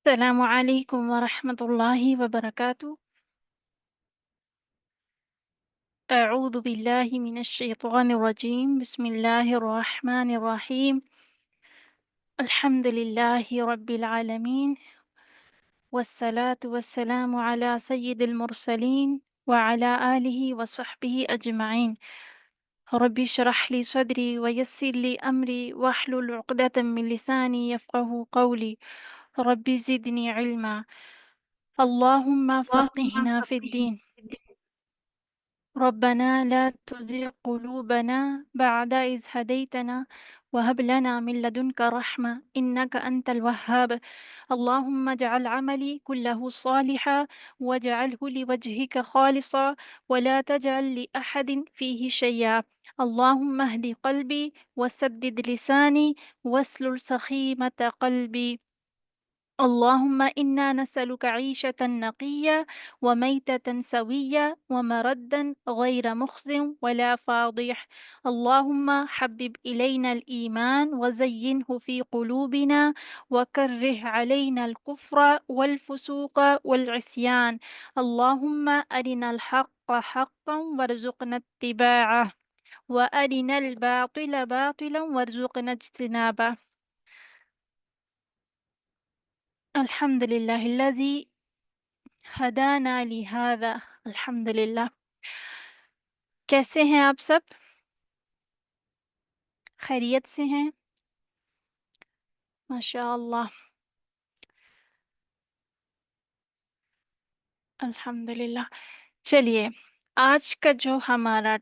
السلام علیکم ورحمۃ اللہ وبرکاتہ۔ اعوذ باللہ من الشیطان الرجیم، بسم اللہ الرحمن الرحیم۔ الحمد للہ رب العالمین، والصلاة والسلام علی سید المرسلین وعلی آلہ وصحبہ اجمعین۔ رب اشرح لی صدری ویسر لی امری واحلل عقدۃ من لسانی یفقہوا قولی۔ رب زدنی علما، اللہم اللهم فقہنا فی فقهنا الدین۔ في الدين. ربنا لا تزغ قلوبنا بعد إذ هديتنا وهب لنا من لدنك رحمة إنك أنت الوهاب. اللهم اجعل عملي كله صالحا واجعله لوجهك خالصا ولا تجعل لأحد فيه شيئا. اللهم اهد قلبي وسدد لساني واسلل سخيمة قلبي. اللهم إنا نسألك عيشة نقية وميتة سوية ومردا غير مخز ولا فاضح. اللهم حبب إلينا الإيمان وزينه في قلوبنا وكره علينا الكفر والفسوق والعصيان. اللهم أرنا الحق حقا وارزقنا اتباعه وأرنا الباطل باطلا وارزقنا اجتنابه. الحمد لله الذي ہدانا لہذا۔ الحمد للہ۔ کیسے ہیں آپ سب؟ خیریت سے ہیں؟ ماشاء اللہ، الحمد للہ۔ چلیے، آج کا جو ہمارا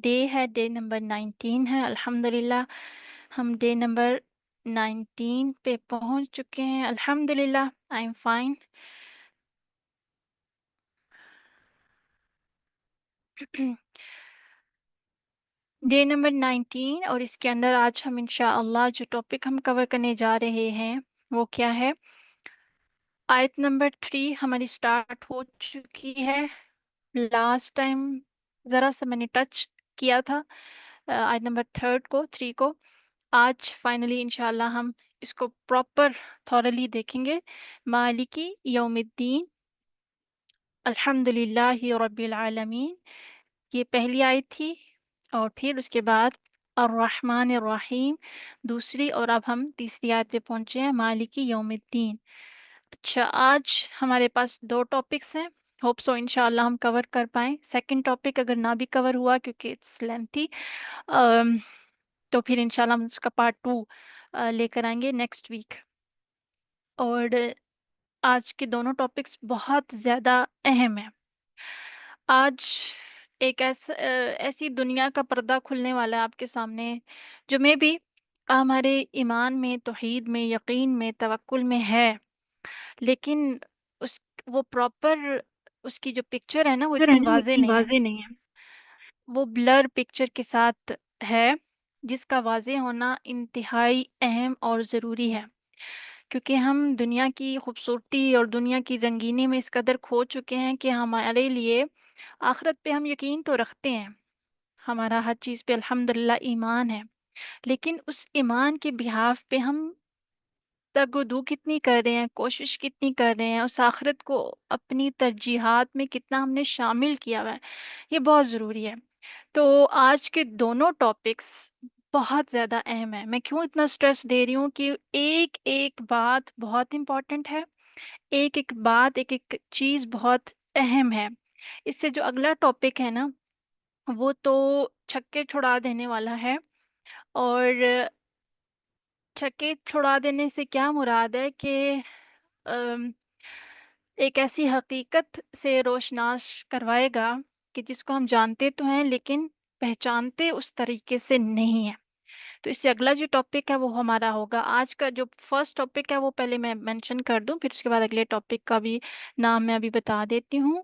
ڈے ہے، ڈے نمبر 19 ہے۔ الحمد للہ ہم ڈے نمبر 19 پہ پہنچ چکے ہیں۔ الحمد للہ، I am fine. Day number 19، اور اس کے اندر آج ہم انشاءاللہ جو ٹاپک ہم کور کرنے جا رہے ہیں وہ کیا ہے؟ آیت نمبر 3 ہماری سٹارٹ ہو چکی ہے۔ لاسٹ ٹائم ذرا سا میں نے ٹچ کیا تھا آیت نمبر 3 کو۔ آج فائنلی انشاءاللہ ہم اس کو پراپر تھورلی دیکھیں گے۔ مالکی یوم الدین، الحمد للہ رب العالمین، یہ پہلی آیت تھی، اور پھر اس کے بعد الرحمن الرحیم دوسری، اور اب ہم تیسری آیت پہ پہنچے ہیں، مالکی یوم الدین۔ اچھا، آج ہمارے پاس 2 ٹاپکس ہیں، ہوپ سو انشاءاللہ ہم کور کر پائیں۔ سیکنڈ ٹاپک اگر نہ بھی کور ہوا کیونکہ اٹس لینتھی، تو پھر انشاءاللہ ہم اس کا پارٹ 2 لے کر آئیں گے نیکسٹ ویک۔ اور آج کے دونوں ٹاپکس بہت زیادہ اہم ہیں۔ آج ایک ایسی دنیا کا پردہ کھلنے والا ہے آپ کے سامنے، جو میں بھی ہمارے ایمان میں، توحید میں، یقین میں، توکل میں ہے، لیکن اس وہ پراپر اس کی جو پکچر ہے نا وہ پکچر ہے اتنی نا وہ واضح اتنی نہیں ہے، واضح نہیں ہے۔ وہ بلر پکچر کے ساتھ ہے، جس کا واضح ہونا انتہائی اہم اور ضروری ہے، کیونکہ ہم دنیا کی خوبصورتی اور دنیا کی رنگینی میں اس قدر کھو چکے ہیں کہ ہمارے لیے آخرت پہ ہم یقین تو رکھتے ہیں، ہمارا ہر چیز پہ الحمدللہ ایمان ہے، لیکن اس ایمان کے بہاف پہ ہم تگ و دو کتنی کر رہے ہیں، کوشش کتنی کر رہے ہیں، اس آخرت کو اپنی ترجیحات میں کتنا ہم نے شامل کیا ہوا ہے، یہ بہت ضروری ہے۔ تو آج کے دونوں ٹاپکس بہت زیادہ اہم ہیں۔ میں کیوں اتنا سٹریس دے رہی ہوں کہ ایک ایک بات بہت امپورٹنٹ ہے، ایک ایک بات، ایک ایک چیز بہت اہم ہے۔ اس سے جو اگلا ٹاپک ہے نا وہ تو چھکے چھڑا دینے والا ہے، اور چھکے چھڑا دینے سے کیا مراد ہے کہ ام، ایک ایسی حقیقت سے روشناس کروائے گا کہ جس کو ہم جانتے تو ہیں لیکن پہچانتے اس طریقے سے نہیں ہیں۔ تو اس سے اگلا جو ٹاپک ہے وہ ہمارا ہوگا، آج کا جو فرسٹ ٹاپک ہے وہ پہلے میں مینشن کر دوں، پھر اس کے بعد اگلے ٹاپک کا بھی نام میں ابھی بتا دیتی ہوں۔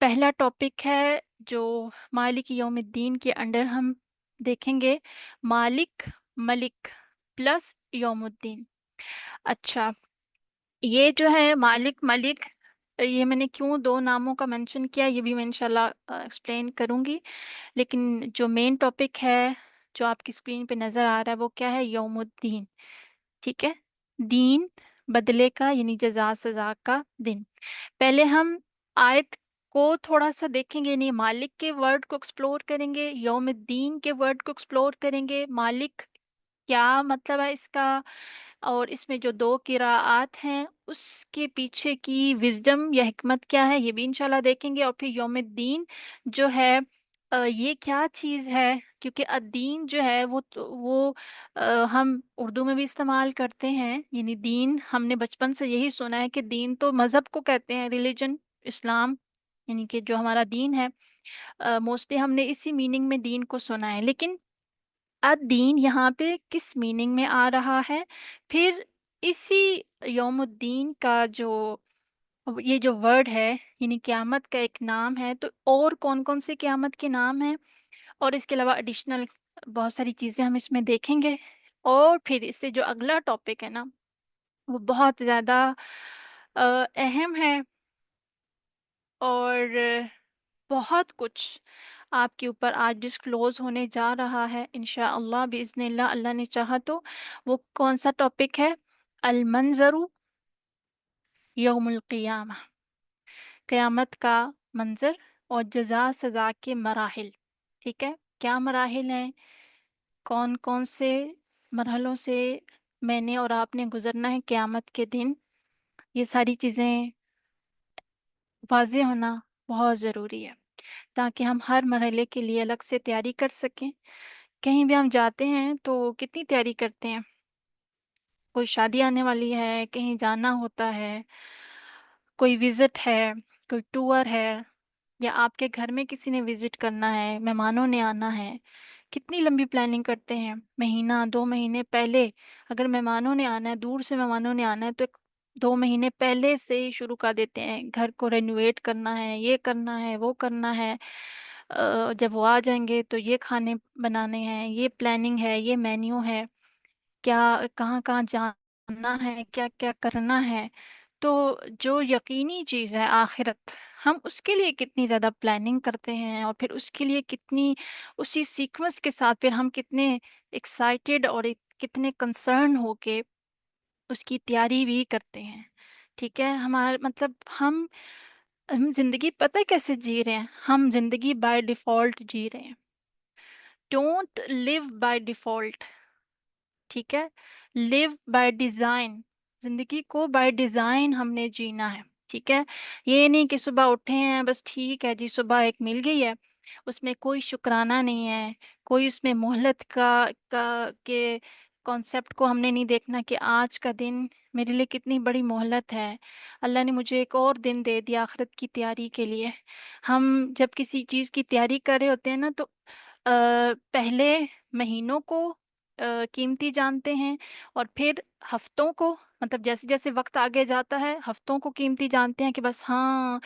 پہلا ٹاپک ہے جو مالک یوم الدین کے انڈر ہم دیکھیں گے، مالک ملک پلس یوم الدین۔ اچھا، یہ جو ہے مالک ملک، یہ میں نے کیوں 2 ناموں کا مینشن کیا یہ بھی میں انشاءاللہ ایکسپلین کروں گی، لیکن جو مین ٹاپک ہے جو آپ کی اسکرین پہ نظر آ رہا ہے وہ کیا ہے؟ یوم الدین، ٹھیک ہے؟ دین بدلے کا یعنی جزا سزا کا دن۔ پہلے ہم آیت کو تھوڑا سا دیکھیں گے، یعنی مالک کے ورڈ کو ایکسپلور کریں گے، یوم الدین کے ورڈ کو ایکسپلور کریں گے، مالک کیا مطلب ہے اس کا، اور اس میں جو دو قراءات ہیں اس کے پیچھے کی وزڈم یا حکمت کیا ہے، یہ بھی انشاءاللہ دیکھیں گے۔ اور پھر یوم الدین جو ہے یہ کیا چیز ہے، کیونکہ الدین جو ہے ہم اردو میں بھی استعمال کرتے ہیں، یعنی دین ہم نے بچپن سے یہی سنا ہے کہ دین تو مذہب کو کہتے ہیں، ریلیجن، اسلام، یعنی کہ جو ہمارا دین ہے موسٹلی ہم نے اسی میننگ میں دین کو سنا ہے، لیکن الدین یہاں پہ کس میننگ میں آ رہا ہے، پھر اسی یوم الدین کا جو یہ جو ورڈ ہے یعنی قیامت کا ایک نام ہے، تو اور کون کون سے قیامت کے نام ہیں، اور اس کے علاوہ ایڈیشنل بہت ساری چیزیں ہم اس میں دیکھیں گے۔ اور پھر اس سے جو اگلا ٹاپک ہے نا وہ بہت زیادہ اہم ہے، اور بہت کچھ آپ کے اوپر آج ڈسکلوز ہونے جا رہا ہے انشاءاللہ بإذن اللہ، اللہ نے چاہا تو۔ وہ کون سا ٹاپک ہے؟ المنظر یوم القیامہ، قیامت کا منظر اور جزا سزا کے مراحل۔ ٹھیک ہے، کیا مراحل ہیں، کون کون سے مرحلوں سے میں نے اور آپ نے گزرنا ہے قیامت کے دن، یہ ساری چیزیں واضح ہونا بہت ضروری ہے تاکہ ہم ہر مرحلے کے لیے الگ سے تیاری کر سکیں۔ کہیں بھی ہم جاتے ہیں تو کتنی تیاری کرتے ہیں، کوئی شادی آنے والی ہے، کہیں جانا ہوتا ہے، کوئی وزٹ ہے، کوئی ٹور ہے، یا آپ کے گھر میں کسی نے وزٹ کرنا ہے، مہمانوں نے آنا ہے، کتنی لمبی پلاننگ کرتے ہیں، مہینہ 2 مہینے پہلے۔ اگر مہمانوں نے آنا ہے، دور سے مہمانوں نے آنا ہے تو 2 مہینے پہلے سے ہی شروع کر دیتے ہیں، گھر کو رینوویٹ کرنا ہے، یہ کرنا ہے، وہ کرنا ہے، جب وہ آ جائیں گے تو یہ کھانے بنانے ہیں، یہ پلاننگ ہے، یہ مینیو ہے، کیا کہاں کہاں جانا ہے، کیا کیا کرنا ہے۔ تو جو یقینی چیز ہے آخرت، ہم اس کے لیے کتنی زیادہ پلاننگ کرتے ہیں، اور پھر اس کے لیے کتنی اسی سیکوینس کے ساتھ پھر ہم کتنے ایکسائٹیڈ اور کتنے کنسرن ہو کے اس کی تیاری بھی کرتے ہیں۔ ٹھیک ہے، ہمارا مطلب ہم زندگی پتہ ہے کیسے جی رہے ہیں، ہم زندگی بائی ڈیفالٹ جی رہے ہیں۔ ڈونٹ لیو بائی ڈیفالٹ، ٹھیک ہے، لیو بائی ڈیزائن، زندگی کو بائی ڈیزائن ہم نے جینا ہے۔ ٹھیک ہے، یہ نہیں کہ صبح اٹھے ہیں بس ٹھیک ہے جی صبح ایک مل گئی ہے، اس میں کوئی شکرانہ نہیں ہے، کوئی اس میں مہلت کے کانسیپٹ کو ہم نے نہیں دیکھنا کہ آج کا دن میرے لیے کتنی بڑی مہلت ہے، اللہ نے مجھے ایک اور دن دے دیا آخرت کی تیاری کے لیے۔ ہم جب کسی چیز کی تیاری کر رہے ہوتے ہیں نا تو پہلے مہینوں کو قیمتی جانتے ہیں، اور پھر ہفتوں کو، مطلب جیسے جیسے وقت آگے جاتا ہے ہفتوں کو قیمتی جانتے ہیں کہ بس ہاں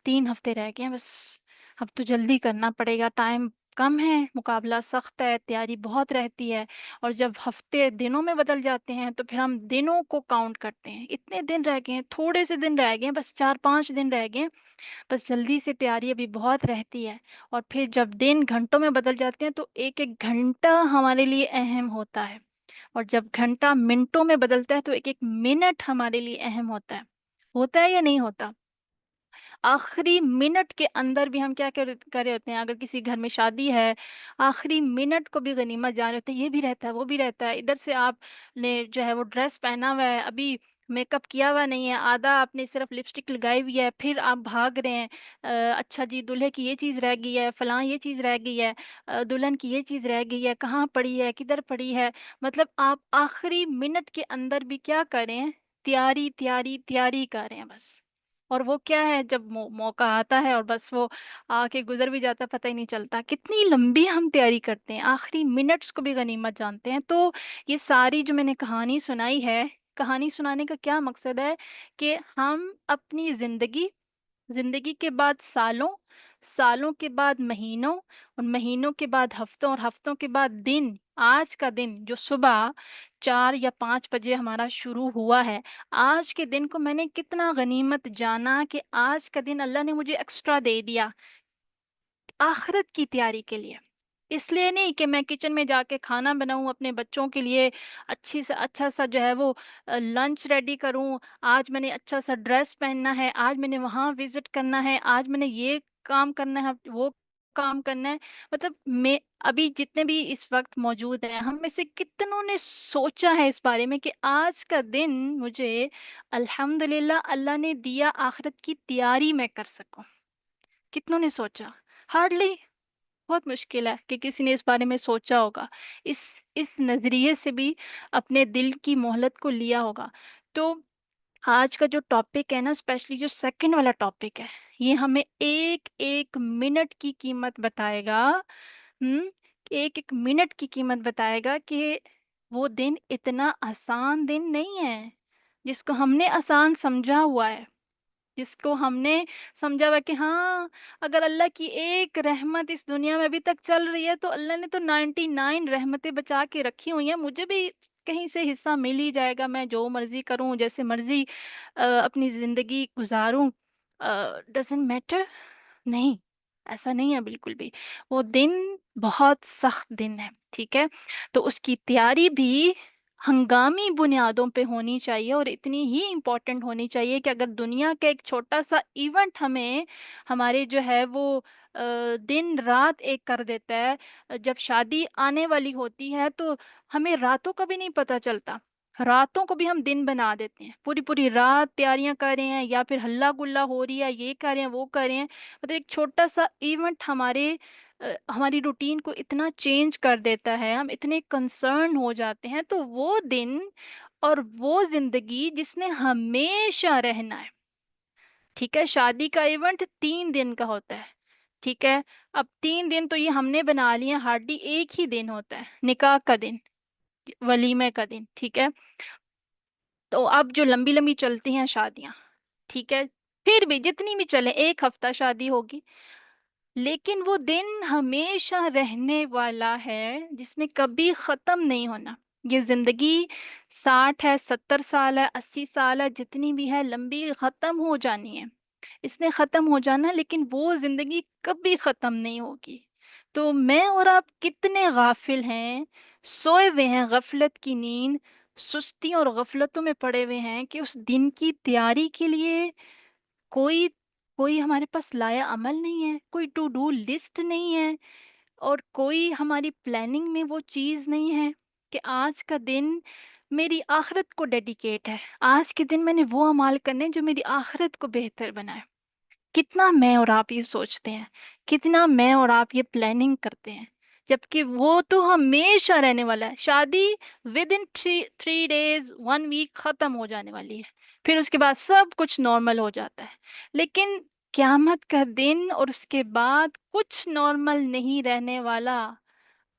3 ہفتے رہ گئے ہیں، بس اب تو جلدی کرنا پڑے گا، ٹائم کم ہے، مقابلہ سخت ہے، تیاری بہت رہتی ہے۔ اور جب ہفتے دنوں میں بدل جاتے ہیں تو پھر ہم دنوں کو کاؤنٹ کرتے ہیں، اتنے دن رہ گئے ہیں، تھوڑے سے دن رہ گئے ہیں، بس 4 5 دن رہ گئے ہیں، بس جلدی سے تیاری ابھی بہت رہتی ہے۔ اور پھر جب دن گھنٹوں میں بدل جاتے ہیں تو ایک ایک گھنٹہ ہمارے لیے اہم ہوتا ہے، اور جب گھنٹہ منٹوں میں بدلتا ہے تو ایک ایک منٹ ہمارے لیے اہم ہوتا ہے یا نہیں ہوتا؟ آخری منٹ کے اندر بھی ہم کیا کر رہے ہوتے ہیں، اگر کسی گھر میں شادی ہے آخری منٹ کو بھی غنیمت جان رہے ہوتے ہیں، یہ بھی رہتا ہے وہ بھی رہتا ہے، ادھر سے آپ نے جو ہے وہ ڈریس پہنا ہوا ہے، ابھی میک اپ کیا ہوا نہیں ہے، آدھا آپ نے صرف لپسٹک لگائی ہوئی ہے، پھر آپ بھاگ رہے ہیں، اچھا جی دلہے کی یہ چیز رہ گئی ہے، فلاں یہ چیز رہ گئی ہے، دلہن کی یہ چیز رہ گئی ہے، کہاں پڑی ہے، کدھر پڑی ہے، مطلب آپ آخری منٹ کے اندر بھی کیا کریں، تیاری تیاری تیاری کر رہے ہیں بس۔ اور وہ کیا ہے، جب موقع آتا ہے اور بس وہ آ کے گزر بھی جاتا ہے، پتہ ہی نہیں چلتا کتنی لمبی ہم تیاری کرتے ہیں، آخری منٹس کو بھی غنیمت جانتے ہیں۔ تو یہ ساری جو میں نے کہانی سنائی ہے، کہانی سنانے کا کیا مقصد ہے کہ ہم اپنی زندگی کے بعد سالوں، سالوں کے بعد مہینوں، اور مہینوں کے بعد ہفتوں، اور ہفتوں کے بعد دن، آج کا دن جو صبح 4 یا 5 بجے ہمارا شروع ہوا ہے، آج کے دن کو میں نے کتنا غنیمت جانا کہ آج کا دن اللہ نے مجھے ایکسٹرا دے دیا آخرت کی تیاری کے لیے۔ اس لیے نہیں کہ میں کچن میں جا کے کھانا بناؤں اپنے بچوں کے لیے، اچھی سے اچھا سا جو ہے وہ لنچ ریڈی کروں، آج میں نے اچھا سا ڈریس پہننا ہے، آج میں نے وہاں وزٹ کرنا ہے، آج میں نے یہ کام کرنا ہے، وہ کام کرنا ہے۔ مطلب میں ابھی جتنے بھی اس وقت موجود ہیں، ہم میں سے کتنوں نے سوچا ہے اس بارے میں کہ آج کا دن مجھے الحمدللہ اللہ نے دیا آخرت کی تیاری میں کر سکوں؟ کتنوں نے سوچا؟ ہارڈلی، بہت مشکل ہے کہ کسی نے اس بارے میں سوچا ہوگا، اس اس نظریے سے بھی اپنے دل کی مہلت کو لیا ہوگا۔ تو آج کا جو ٹاپک ہے نا، اسپیشلی جو سیکنڈ والا ٹاپک ہے، یہ ہمیں ایک ایک منٹ کی قیمت بتائے گا۔ ایک ایک منٹ کی قیمت بتائے گا کہ وہ دن اتنا آسان دن نہیں ہے جس کو ہم نے آسان سمجھا ہوا ہے، جس کو ہم نے سمجھا ہوا کہ ہاں اگر اللہ کی ایک رحمت اس دنیا میں ابھی تک چل رہی ہے تو اللہ نے تو 99 رحمتیں بچا کے رکھی ہوئی ہیں، مجھے بھی کہیں سے حصہ مل ہی جائے گا، میں جو مرضی کروں، جیسے مرضی اپنی زندگی گزاروں، ڈزنٹ میٹر۔ نہیں، ایسا نہیں ہے بالکل بھی۔ وہ دن بہت سخت دن ہے، ٹھیک ہے؟ تو اس کی تیاری بھی ہنگامی بنیادوں پہ ہونی چاہیے، اور اتنی ہی امپورٹنٹ ہونی چاہیے کہ اگر دنیا کا ایک چھوٹا سا ایونٹ ہمیں ہمارے جو ہے وہ دن رات ایک کر دیتا ہے۔ جب شادی آنے والی ہوتی ہے تو ہمیں راتوں کا بھی نہیں پتہ چلتا، راتوں کو بھی ہم دن بنا دیتے ہیں، پوری پوری رات تیاریاں کر رہے ہیں، یا پھر ہلہ گلا ہو رہی ہے، یہ کر رہے ہیں وہ کر رہے ہیں۔ مطلب ایک چھوٹا سا ایونٹ ہماری روٹین کو اتنا چینج کر دیتا ہے، ہم اتنے کنسرن ہو جاتے ہیں۔ تو وہ دن اور وہ زندگی جس نے ہمیشہ رہنا ہے، ٹھیک ہے؟ شادی کا ایونٹ 3 دن کا ہوتا ہے، ٹھیک ہے؟ اب 3 دن تو یہ ہم نے بنا لیے، ہارڈلی ایک ہی دن ہوتا ہے، نکاح کا دن، ولیمے کا دن، ٹھیک ہے؟ تو اب جو لمبی لمبی چلتی ہیں شادیاں، ٹھیک ہے، پھر بھی جتنی بھی چلے، 1 ہفتہ شادی ہوگی، لیکن وہ دن ہمیشہ رہنے والا ہے جس نے کبھی ختم نہیں ہونا۔ یہ زندگی 60 ہے، 70 سال ہے، 80 سال ہے، جتنی بھی ہے لمبی، ختم ہو جانی ہے، اس نے ختم ہو جانا ہے، لیکن وہ زندگی کبھی ختم نہیں ہوگی۔ تو میں اور آپ کتنے غافل ہیں، سوئے ہوئے ہیں غفلت کی نیند، سستی اور غفلتوں میں پڑے ہوئے ہیں کہ اس دن کی تیاری کے لیے کوئی کوئی ہمارے پاس لایا عمل نہیں ہے، کوئی ٹو ڈو لسٹ نہیں ہے، اور کوئی ہماری پلاننگ میں وہ چیز نہیں ہے کہ آج کا دن میری آخرت کو ڈیڈیکیٹ ہے، آج کے دن میں نے وہ اعمال کرنے جو میری آخرت کو بہتر بنائے۔ کتنا میں اور آپ یہ سوچتے ہیں، کتنا میں اور آپ یہ پلاننگ کرتے ہیں، جبکہ وہ تو ہمیشہ رہنے والا ہے۔ شادی ود ان 3 days 1 week ختم ہو جانے والی ہے، پھر اس کے بعد سب کچھ نارمل ہو جاتا ہے، لیکن قیامت کا دن اور اس کے بعد کچھ نارمل نہیں رہنے والا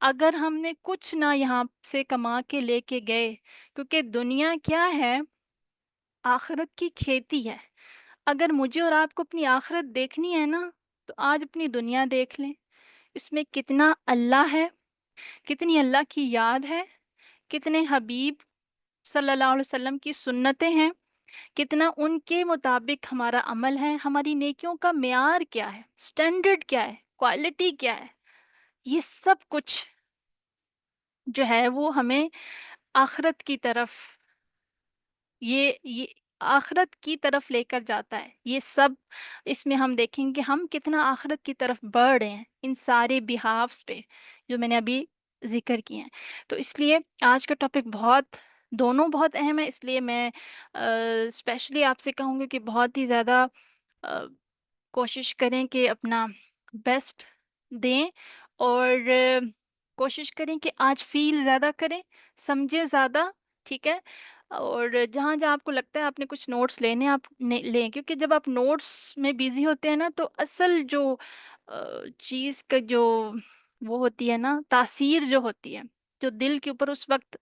اگر ہم نے کچھ نہ یہاں سے کما کے لے کے گئے، کیونکہ دنیا کیا ہے؟ آخرت کی کھیتی ہے۔ اگر مجھے اور آپ کو اپنی آخرت دیکھنی ہے نا، تو آج اپنی دنیا دیکھ لیں، اس میں کتنا اللہ ہے، کتنی اللہ کی یاد ہے، کتنے حبیب صلی اللہ علیہ وسلم کی سنتیں ہیں، کتنا ان کے مطابق ہمارا عمل ہے، ہماری نیکیوں کا معیار کیا ہے، سٹینڈرڈ کیا ہے، کوالٹی کیا ہے۔ یہ سب کچھ جو ہے وہ ہمیں آخرت کی طرف، یہ آخرت کی طرف لے کر جاتا ہے۔ یہ سب اس میں ہم دیکھیں گے ہم کتنا آخرت کی طرف بڑھ رہے ہیں ان سارے بہافس پہ جو میں نے ابھی ذکر کیے ہیں۔ تو اس لیے آج کا ٹاپک دونوں بہت اہم ہے، اس لیے میں اسپیشلی آپ سے کہوں گی کہ بہت ہی زیادہ کوشش کریں کہ اپنا بیسٹ دیں، اور کوشش کریں کہ آج فیل زیادہ کریں، سمجھیں زیادہ، ٹھیک ہے؟ اور جہاں جہاں آپ کو لگتا ہے آپ نے کچھ نوٹس لینے آپ لیں، کیونکہ جب آپ نوٹس میں بیزی ہوتے ہیں نا تو اصل جو چیز کا جو وہ ہوتی ہے نا، تاثیر جو ہوتی ہے، جو دل کے اوپر اس وقت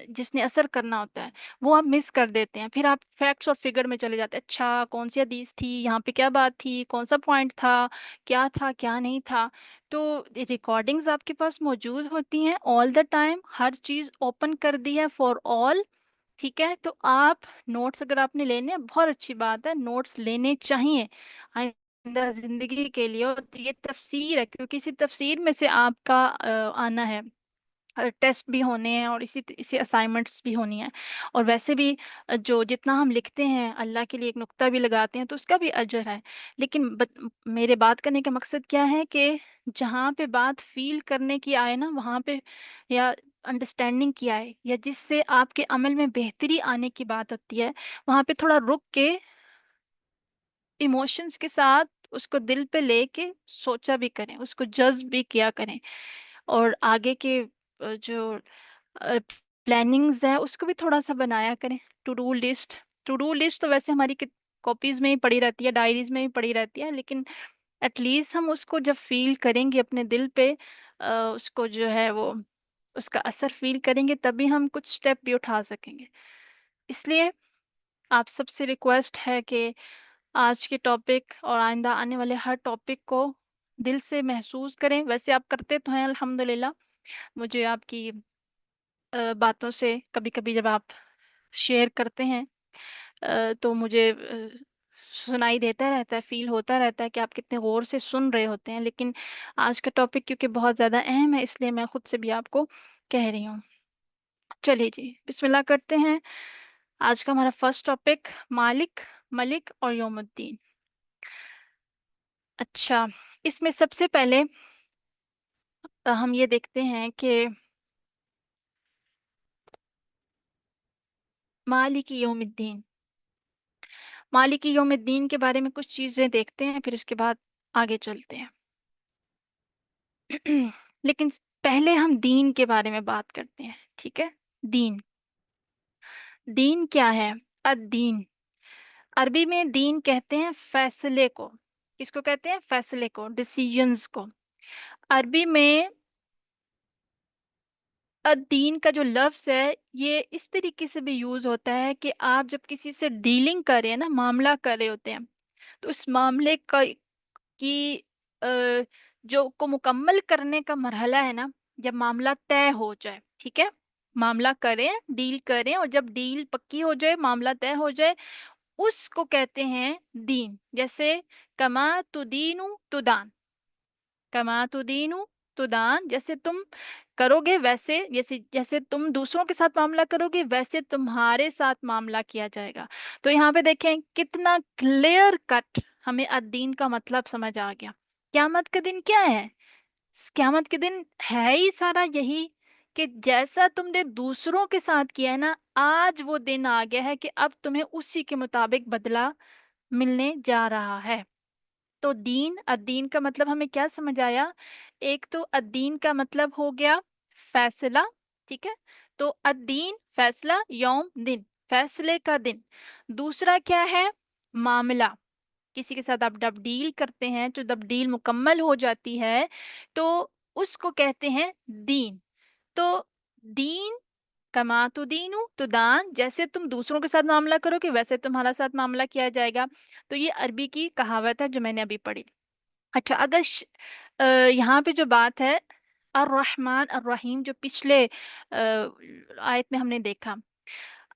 جس نے اثر کرنا ہوتا ہے، وہ آپ مس کر دیتے ہیں، پھر آپ فیکٹس اور فگر میں چلے جاتے ہیں، اچھا کون سی حدیث تھی یہاں پہ، کیا بات تھی، کون سا پوائنٹ تھا کیا نہیں تھا۔ تو ریکارڈنگز آپ کے پاس موجود ہوتی ہیں آل دا ٹائم، ہر چیز اوپن کر دی ہے فار آل، ٹھیک ہے؟ تو آپ نوٹس اگر آپ نے لینے ہیں، بہت اچھی بات ہے، نوٹس لینے چاہیے۔ زندہ زندگی کے لیے، اور یہ تفسیر ہے کیونکہ اسی تفسیر میں سے آپ کا آنا ہے، ٹیسٹ بھی ہونے ہیں اور اسی اسائنمنٹس بھی ہونی ہیں، اور ویسے بھی جو جتنا ہم لکھتے ہیں اللہ کے لیے ایک نقطہ بھی لگاتے ہیں تو اس کا بھی اجر ہے۔ لیکن میرے بات کرنے کا مقصد کیا ہے کہ جہاں پہ بات فیل کرنے کی آئے نا وہاں پہ، یا انڈرسٹینڈنگ کی آئے، یا جس سے آپ کے عمل میں بہتری آنے کی بات ہوتی ہے، وہاں پہ تھوڑا رک کے ایموشنز کے ساتھ اس کو دل پہ لے کے سوچا بھی کریں، اس کو جذب بھی کیا کریں، اور آگے کے جو پلاننگز ہے اس کو بھی تھوڑا سا بنایا کریں۔ ٹو ڈو لسٹ تو ویسے ہماری کاپیز میں ہی پڑی رہتی ہے، ڈائریز میں ہی پڑی رہتی ہے، لیکن ایٹ لیسٹ ہم اس کو جب فیل کریں گے اپنے دل پہ، اس کو جو ہے وہ اس کا اثر فیل کریں گے، تبھی ہم کچھ اسٹیپ بھی اٹھا سکیں گے۔ اس لیے آپ سب سے ریکویسٹ ہے کہ آج کے ٹاپک اور آئندہ آنے والے ہر ٹاپک کو دل سے محسوس کریں، ویسے آپ کرتے تو ہیں الحمدللہ۔ مجھے آپ کی باتوں سے کبھی کبھی جب آپ شیئر کرتے ہیں تو مجھے سنائی دیتا رہتا ہے، فیل ہوتا رہتا ہے کہ آپ کتنے غور سے سن رہے ہوتے ہیں، لیکن آج کا ٹاپک کیونکہ بہت زیادہ اہم ہے اس لیے میں خود سے بھی آپ کو کہہ رہی ہوں۔ چلیے جی بسم اللہ کرتے ہیں۔ آج کا ہمارا فرسٹ ٹاپک مالک، ملک اور یوم الدین۔ اچھا، اس میں سب سے پہلے ہم یہ دیکھتے ہیں کہ مالک یوم الدین، مالک یوم الدین کے بارے میں کچھ چیزیں دیکھتے ہیں، پھر اس کے بعد آگے چلتے ہیں۔ لیکن پہلے ہم دین کے بارے میں بات کرتے ہیں، ٹھیک ہے؟ دین، دین کیا ہے؟ الدین، عربی میں دین کہتے ہیں فیصلے کو۔ کس کو کہتے ہیں؟ فیصلے کو، ڈیسیژنز کو۔ عربی میں الدین کا جو لفظ ہے یہ اس طریقے سے بھی یوز ہوتا ہے کہ آپ جب کسی سے ڈیلنگ کر رہے ہیں نا، معاملہ کر رہے ہوتے ہیں، تو اس معاملے کی آ، جو کو مکمل کرنے کا مرحلہ ہے نا، جب معاملہ طے ہو جائے، ٹھیک ہے؟ معاملہ کریں، ڈیل کریں، اور جب ڈیل پکی ہو جائے، معاملہ طے ہو جائے، اس کو کہتے ہیں دین۔ جیسے کما تدینو تدان، کما تدینو تدان، جیسے تم کرو گے ویسے، جیسے تم دوسروں کے ساتھ معاملہ کرو گے ویسے تمہارے ساتھ معاملہ کیا جائے گا۔ تو یہاں پہ دیکھیں کتنا کلیئر کٹ ہمیں الدین کا مطلب سمجھ آ گیا۔ قیامت کا دن کیا ہے؟ قیامت کے دن ہے ہی سارا یہی کہ جیسا تم نے دوسروں کے ساتھ کیا ہے نا، آج وہ دن آ گیا ہے کہ اب تمہیں اسی کے مطابق بدلہ ملنے جا رہا ہے۔ تو دین، الدین کا مطلب ہمیں کیا سمجھ آیا؟ ایک تو الدین کا مطلب ہو گیا فیصلہ، ٹھیک ہے؟ تو الدین فیصلہ، یوم دن فیصلے کا دن۔ دوسرا کیا ہے؟ معاملہ، کسی کے ساتھ آپ جب ڈیل کرتے ہیں تو جب ڈیل مکمل ہو جاتی ہے تو اس کو کہتے ہیں دین۔ تو دین، کما تو دینو تو دان، جیسے تم دوسروں کے ساتھ معاملہ کرو گے ویسے تمہارا ساتھ معاملہ کیا جائے گا۔ تو یہ عربی کی کہاوت ہے جو میں نے ابھی پڑھی۔ اچھا، اگر یہاں پہ جو بات ہے الرحمن الرحیم، جو پچھلے آیت میں ہم نے دیکھا،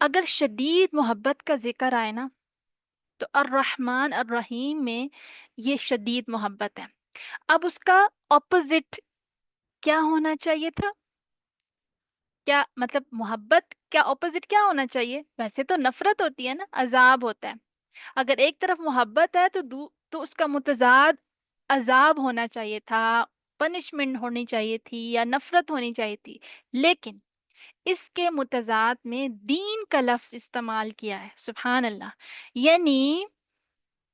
اگر شدید محبت کا ذکر آئے نا تو الرحمن الرحیم میں یہ شدید محبت ہے۔ اب اس کا اپوزٹ کیا ہونا چاہیے تھا؟ کیا مطلب محبت کیا اپوزٹ کیا ہونا چاہیے؟ ویسے تو نفرت ہوتی ہے نا، عذاب ہوتا ہے۔ اگر ایک طرف محبت ہے تو اس کا متضاد عذاب ہونا چاہیے تھا، پنشمنٹ ہونی چاہیے تھی، یا نفرت ہونی چاہیے تھی، لیکن اس کے متضاد میں دین کا لفظ استعمال کیا ہے۔ سبحان اللہ! یعنی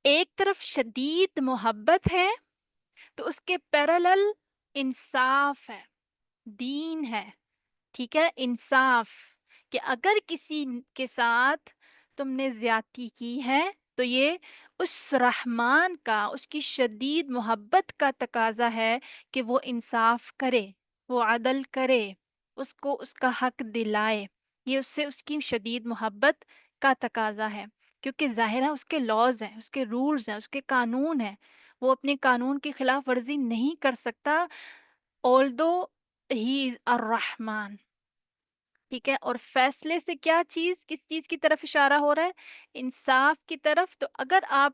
ایک طرف شدید محبت ہے تو اس کے پیرالل انصاف ہے، دین ہے، ٹھیک ہے؟ انصاف، کہ اگر کسی کے ساتھ تم نے زیادتی کی ہے تو یہ اس رحمان کا، اس کی شدید محبت کا تقاضا ہے کہ وہ انصاف کرے، وہ عدل کرے، اس کو اس کا حق دلائے۔ یہ اس سے اس کی شدید محبت کا تقاضا ہے، کیونکہ ظاہر ہے اس کے لاز ہیں، اس کے رولز ہیں، اس کے قانون ہیں، وہ اپنے قانون کی خلاف ورزی نہیں کر سکتا، although he is الرحمن، ٹھیک ہے؟ اور فیصلے سے کیا چیز، کس چیز کی طرف اشارہ ہو رہا ہے؟ انصاف کی طرف۔ تو اگر آپ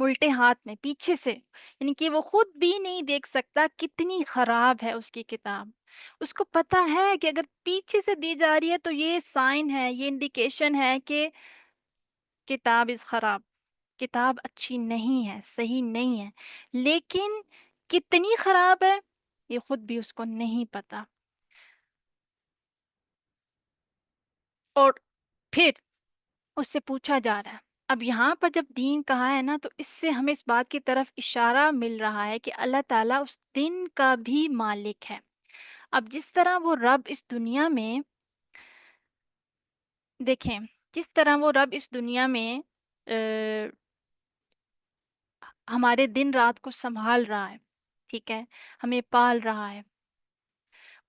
الٹے ہاتھ میں پیچھے سے، یعنی کہ وہ خود بھی نہیں دیکھ سکتا کتنی خراب ہے اس کی کتاب۔ اس کو پتا ہے کہ اگر پیچھے سے دی جا رہی ہے تو یہ سائن ہے، یہ انڈیکیشن ہے کہ کتاب از خراب، کتاب اچھی نہیں ہے، صحیح نہیں ہے، لیکن کتنی خراب ہے یہ خود بھی اس کو نہیں پتا۔ اور پھر اس سے پوچھا جا رہا ہے، اب یہاں پر جب دین کہا ہے نا تو اس سے ہمیں اس بات کی طرف اشارہ مل رہا ہے کہ اللہ تعالیٰ اس دن کا بھی مالک ہے۔ اب جس طرح وہ رب اس دنیا میں، دیکھیں، جس طرح وہ رب اس دنیا میں ہمارے دن رات کو سنبھال رہا ہے، ٹھیک ہے، ہمیں پال رہا ہے،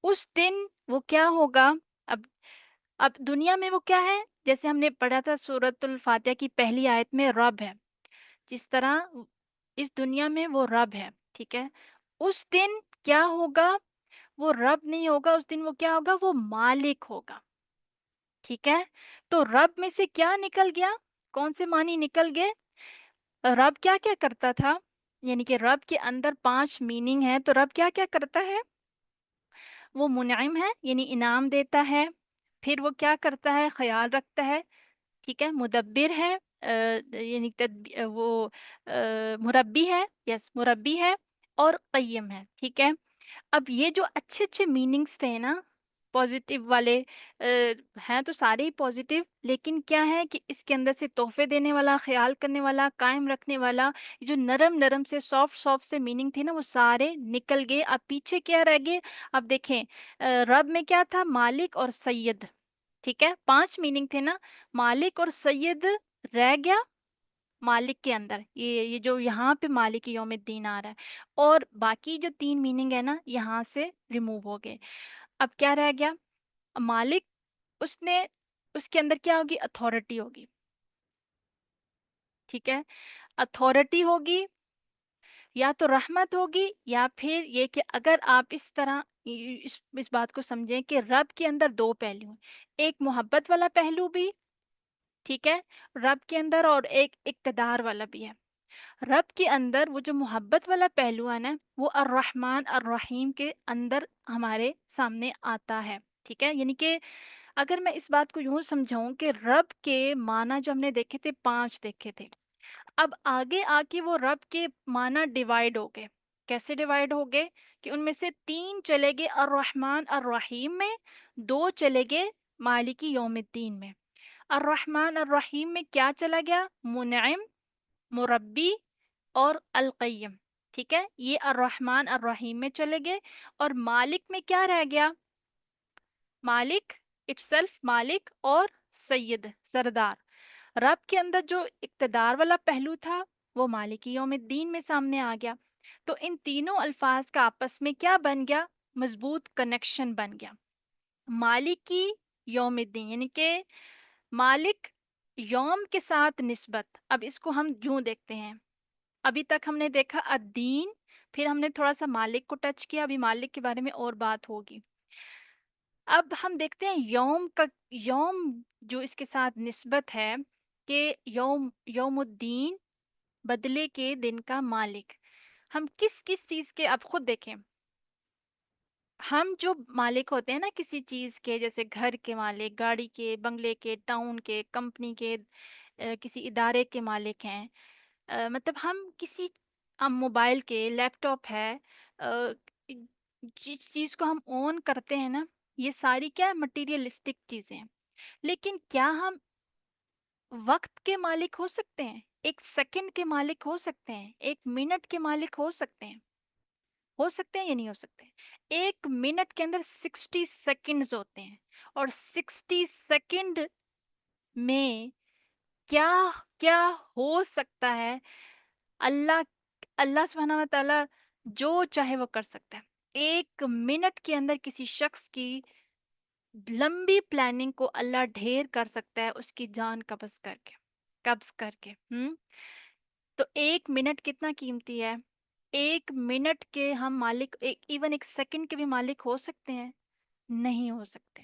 اس دن وہ کیا ہوگا؟ اب اب دنیا میں وہ کیا ہے؟ جیسے ہم نے پڑھا تھا سورۃ الفاتحہ کی پہلی آیت میں رب ہے، جس طرح اس دنیا میں وہ رب ہے، ٹھیک ہے، اس دن کیا ہوگا؟ وہ رب نہیں ہوگا، اس دن وہ کیا ہوگا؟ وہ مالک ہوگا، ٹھیک ہے۔ تو رب میں سے کیا نکل گیا؟ کون سے معنی نکل گئے؟ رب کیا کیا کرتا تھا؟ یعنی کہ رب کے اندر 5 میننگ ہے، تو رب کیا کیا کرتا ہے؟ وہ منعم ہے، یعنی انعام دیتا ہے، پھر وہ کیا کرتا ہے؟ خیال رکھتا ہے، ٹھیک ہے، مدبر ہے، یعنی وہ مربی ہے، یس مربی ہے، اور قیم ہے، ٹھیک ہے۔ اب یہ جو اچھے اچھے میننگز تھے نا، پازیٹیو والے، ہیں تو سارے ہی پازیٹیو، لیکن کیا ہے کہ اس کے اندر سے تحفے دینے والا، خیال کرنے والا، قائم رکھنے والا، یہ جو نرم نرم سے سافٹ سافٹ سے میننگ تھے نا، وہ سارے نکل گئے۔ اب پیچھے کیا رہ گئے؟ اب دیکھیں، رب میں کیا تھا؟ مالک اور سید، ٹھیک ہے، 5 میننگ تھے نا، مالک اور سید رہ گیا مالک کے اندر، یہ جو یہاں پہ مالک یوم الدین آ رہا ہے، اور باقی جو 3 میننگ ہے نا یہاں سے ریموو ہو گئے۔ اب کیا رہ گیا؟ مالک، اس نے، اس کے اندر کیا ہوگی؟ اتھارٹی ہوگی، ٹھیک ہے، اتھارٹی ہوگی، یا تو رحمت ہوگی، یا پھر یہ کہ اگر آپ اس طرح اس بات کو سمجھیں کہ رب کے اندر 2 پہلو ہیں، ایک محبت والا پہلو بھی، ٹھیک ہے، رب کے اندر، اور ایک اقتدار والا بھی ہے۔ رب کے اندر وہ جو محبت والا پہلو ہے نا، وہ الرحمن الرحیم کے اندر ہمارے سامنے آتا ہے، ٹھیک ہے، یعنی کہ اگر میں اس بات کو یوں سمجھاؤں کہ رب کے معنی جو ہم نے دیکھے تھے 5 دیکھے تھے، اب آگے آ کے وہ رب کے معنی ڈیوائیڈ ہو گئے۔ کیسے ڈیوائیڈ ہو گئے؟ کہ ان میں سے 3 چلے گئے الرحمن الرحیم میں، 2 چلے گئے مالکی یوم الدین میں۔ الرحمن الرحیم میں کیا چلا گیا؟ منعم، مربی، اور القیم، ٹھیک ہے، یہ الرحمن الرحیم میں چلے گئے۔ اور مالک میں کیا رہ گیا؟ مالک اٹ سیلف، مالک اور سید، سردار۔ رب کے اندر جو اقتدار والا پہلو تھا وہ مالکی یوم الدین میں سامنے آ گیا۔ تو ان تینوں الفاظ کا آپس میں کیا بن گیا؟ مضبوط کنیکشن بن گیا۔ مالکی یوم الدین، یعنی کہ مالک یوم کے ساتھ نسبت۔ اب اس کو ہم یوں دیکھتے ہیں، ابھی تک ہم نے دیکھا الدین، پھر ہم نے تھوڑا سا مالک کو ٹچ کیا، ابھی مالک کے بارے میں اور بات ہوگی۔ اب ہم دیکھتے ہیں یوم کا، یوم جو اس کے ساتھ نسبت ہے کہ یوم الدین، بدلے کے دن کا مالک۔ ہم کس کس چیز کے، اب خود دیکھیں، ہم جو مالک ہوتے ہیں نا کسی چیز کے، جیسے گھر کے مالک، گاڑی کے، بنگلے کے، ٹاؤن کے، کمپنی کے، کسی ادارے کے مالک ہیں، مطلب ہم موبائل کے، لیپ ٹاپ ہے، آ، جس چیز کو ہم اون کرتے ہیں نا، یہ ساری کیا مٹیریلسٹک چیزیں ہیں، لیکن کیا ہم وقت کے مالک ہو سکتے ہیں؟ ایک سیکنڈ کے مالک ہو سکتے ہیں؟ ایک منٹ کے مالک ہو سکتے ہیں؟ ہو سکتے ہیں یا نہیں ہو سکتے؟ ایک منٹ کے اندر 60 سیکنڈز ہوتے ہیں، اور 60 سیکنڈ میں کیا کیا ہو سکتا ہے؟ اللہ اللہ سبحانہ و تعالیٰ جو چاہے وہ کر سکتا ہے۔ ایک منٹ کے اندر کسی شخص کی لمبی پلاننگ کو اللہ ڈھیر کر سکتا ہے، اس کی جان قبض کر کے تو ایک منٹ کتنا قیمتی ہے؟ ایک منٹ کے ہم مالک، ایون ایک سیکنڈ کے بھی مالک ہو سکتے ہیں؟ نہیں ہو سکتے۔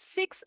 6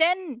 10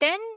10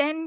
10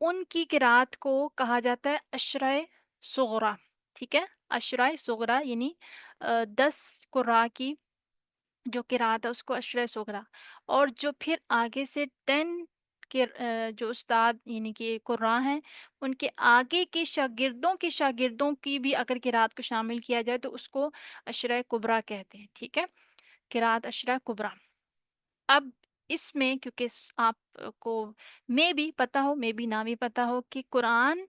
ان کی قرات کو کہا جاتا ہے اشرائے صغرا، ٹھیک ہے، اشرائے صغرا یعنی 10 قراء کی جو قرات ہے اس کو اشرائے صغرا، اور جو پھر آگے سے 10 کے جو استاد یعنی کہ قراء ہیں ان کے آگے کے شاگردوں کی بھی اگر قرات کو شامل کیا جائے تو اس کو اشرائے کبریٰ کہتے ہیں، ٹھیک ہے، قرات اشرائے کبریٰ۔ اب اس میں کیونکہ آپ کو میں بھی پتہ ہو میں بھی نہ بھی پتہ ہو کہ قرآن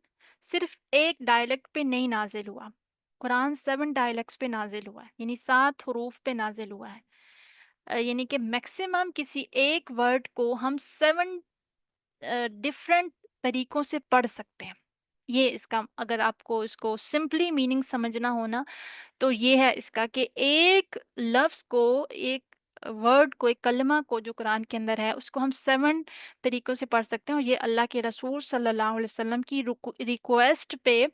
صرف ایک ڈائلیکٹ پہ نہیں نازل ہوا، قرآن 7 ڈائلیکٹس پہ نازل ہوا ہے، یعنی 7 حروف پہ نازل ہوا ہے، یعنی کہ میکسیمم کسی ایک ورڈ کو ہم 7 ڈفرینٹ طریقوں سے پڑھ سکتے ہیں۔ یہ اس کا اگر آپ کو اس کو سمپلی میننگ سمجھنا ہونا تو یہ ہے اس کا کہ ایک لفظ کو، ایک ورڈ کو، ایک کلمہ کو جو قرآن کے اندر ہے اس کو ہم 7 طریقوں سے پڑھ سکتے ہیں، اور یہ اللہ کے رسول صلی اللہ علیہ وسلم کی ریکویسٹ پہ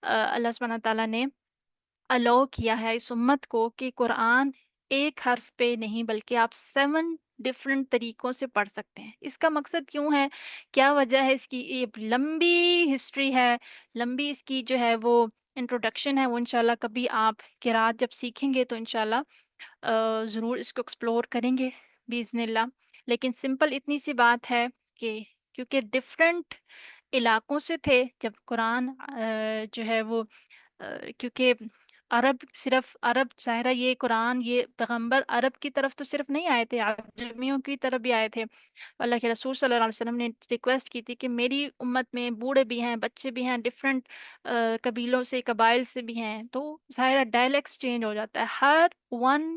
اللہ سبحانہ تعالیٰ نے الاؤ کیا ہے اس امت کو کہ قرآن ایک حرف پہ نہیں بلکہ آپ 7 ڈفرینٹ طریقوں سے پڑھ سکتے ہیں۔ اس کا مقصد کیوں ہے، کیا وجہ ہے اس کی، یہ لمبی ہسٹری ہے، لمبی اس کی جو ہے وہ انٹروڈکشن ہے، وہ انشاءاللہ کبھی آپ قرات جب سیکھیں گے تو انشاءاللہ ضرور اس کو ایکسپلور کریں گے باذن اللہ۔ لیکن سمپل اتنی سی بات ہے کہ کیونکہ ڈفرینٹ علاقوں سے تھے جب قرآن جو ہے وہ کیونکہ عرب، صرف عرب ظاہرہ یہ قرآن یہ پیغمبر عرب کی طرف تو صرف نہیں آئے تھے، عجمیوں کی طرف بھی آئے تھے۔ اللہ کے رسول صلی اللہ علیہ وسلم نے ریکویسٹ کی تھی کہ میری امت میں بوڑھے بھی ہیں، بچے بھی ہیں، ڈفرینٹ قبیلوں سے، قبائل سے بھی ہیں، تو ظاہرہ ڈائلیکٹس چینج ہو جاتا ہے ہر one,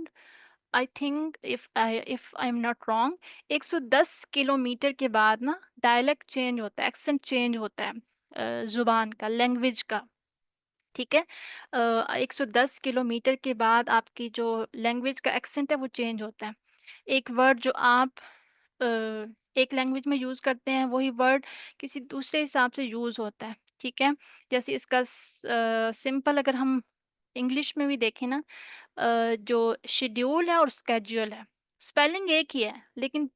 I think if I am not wrong 110 kilometre کے بعد نا ڈائلیکٹ چینج ہوتا ہے، ایکسنٹ چینج ہوتا ہے زبان کا، لینگویج کا، ٹھیک ہے، 110 کلو میٹر کے بعد آپ کی جو لینگویج کا ایکسنٹ ہے وہ چینج ہوتا ہے۔ ایک ورڈ جو آپ ایک لینگویج میں یوز کرتے ہیں وہی ورڈ کسی دوسرے حساب سے یوز ہوتا ہے، ٹھیک ہے، جیسے اس کا سمپل اگر ہم انگلش میں بھی دیکھیں نا، جو شیڈیول ہے اور اسکیجول ہے، اسپیلنگ ایک ہی ہے لیکن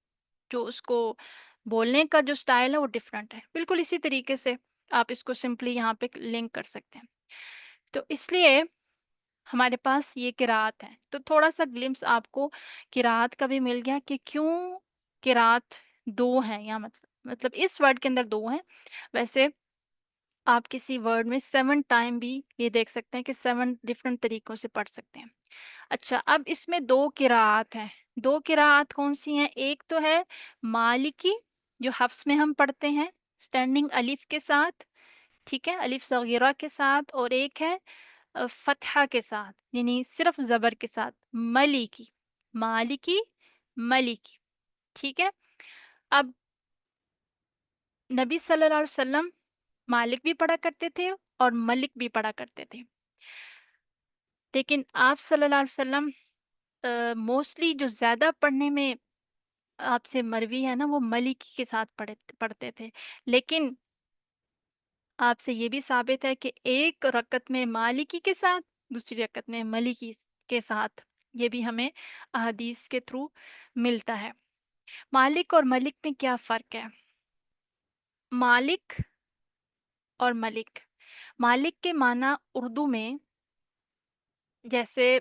جو اس کو بولنے کا جو سٹائل ہے وہ ڈفرینٹ ہے، بالکل اسی طریقے سے آپ اس کو سمپلی یہاں پہ لنک کر سکتے ہیں۔ تو اس لیے ہمارے پاس یہ قرات ہے، تو تھوڑا سا گلمس آپ کو قرات کا بھی مل گیا کہ کیوں قرات 2 ہیں، یا مطلب اس ورڈ کے اندر 2 ہیں، ویسے آپ کسی ورڈ میں 7 ٹائم بھی یہ دیکھ سکتے ہیں کہ 7 ڈفرینٹ طریقوں سے پڑھ سکتے ہیں۔ اچھا، اب اس میں 2 قراءت ہیں، 2 قراءت کون سی ہیں، ایک تو ہے مالکی جو حفص میں ہم پڑھتے ہیں اسٹینڈنگ الف کے ساتھ، ٹھیک ہے، الف صغیرہ کے ساتھ، اور ایک ہے فتحہ کے ساتھ یعنی صرف زبر کے ساتھ، ملیکی، مالکی، ملیکی، ٹھیک ہے۔ اب نبی صلی اللہ علیہ وسلم مالک بھی پڑھا کرتے تھے اور ملک بھی پڑھا کرتے تھے، لیکن آپ صلی اللہ علیہ وسلم موسٹلی جو زیادہ پڑھنے میں آپ سے مروی ہے نا وہ ملکی کے ساتھ پڑھتے تھے، لیکن آپ سے یہ بھی ثابت ہے کہ ایک رکعت میں مالکی کے ساتھ، دوسری رکعت میں ملکی کے ساتھ، یہ بھی ہمیں احادیث کے تھرو ملتا ہے۔ مالک اور ملک میں کیا فرق ہے؟ مالک اور ملک، مالک کے معنی اردو میں جیسے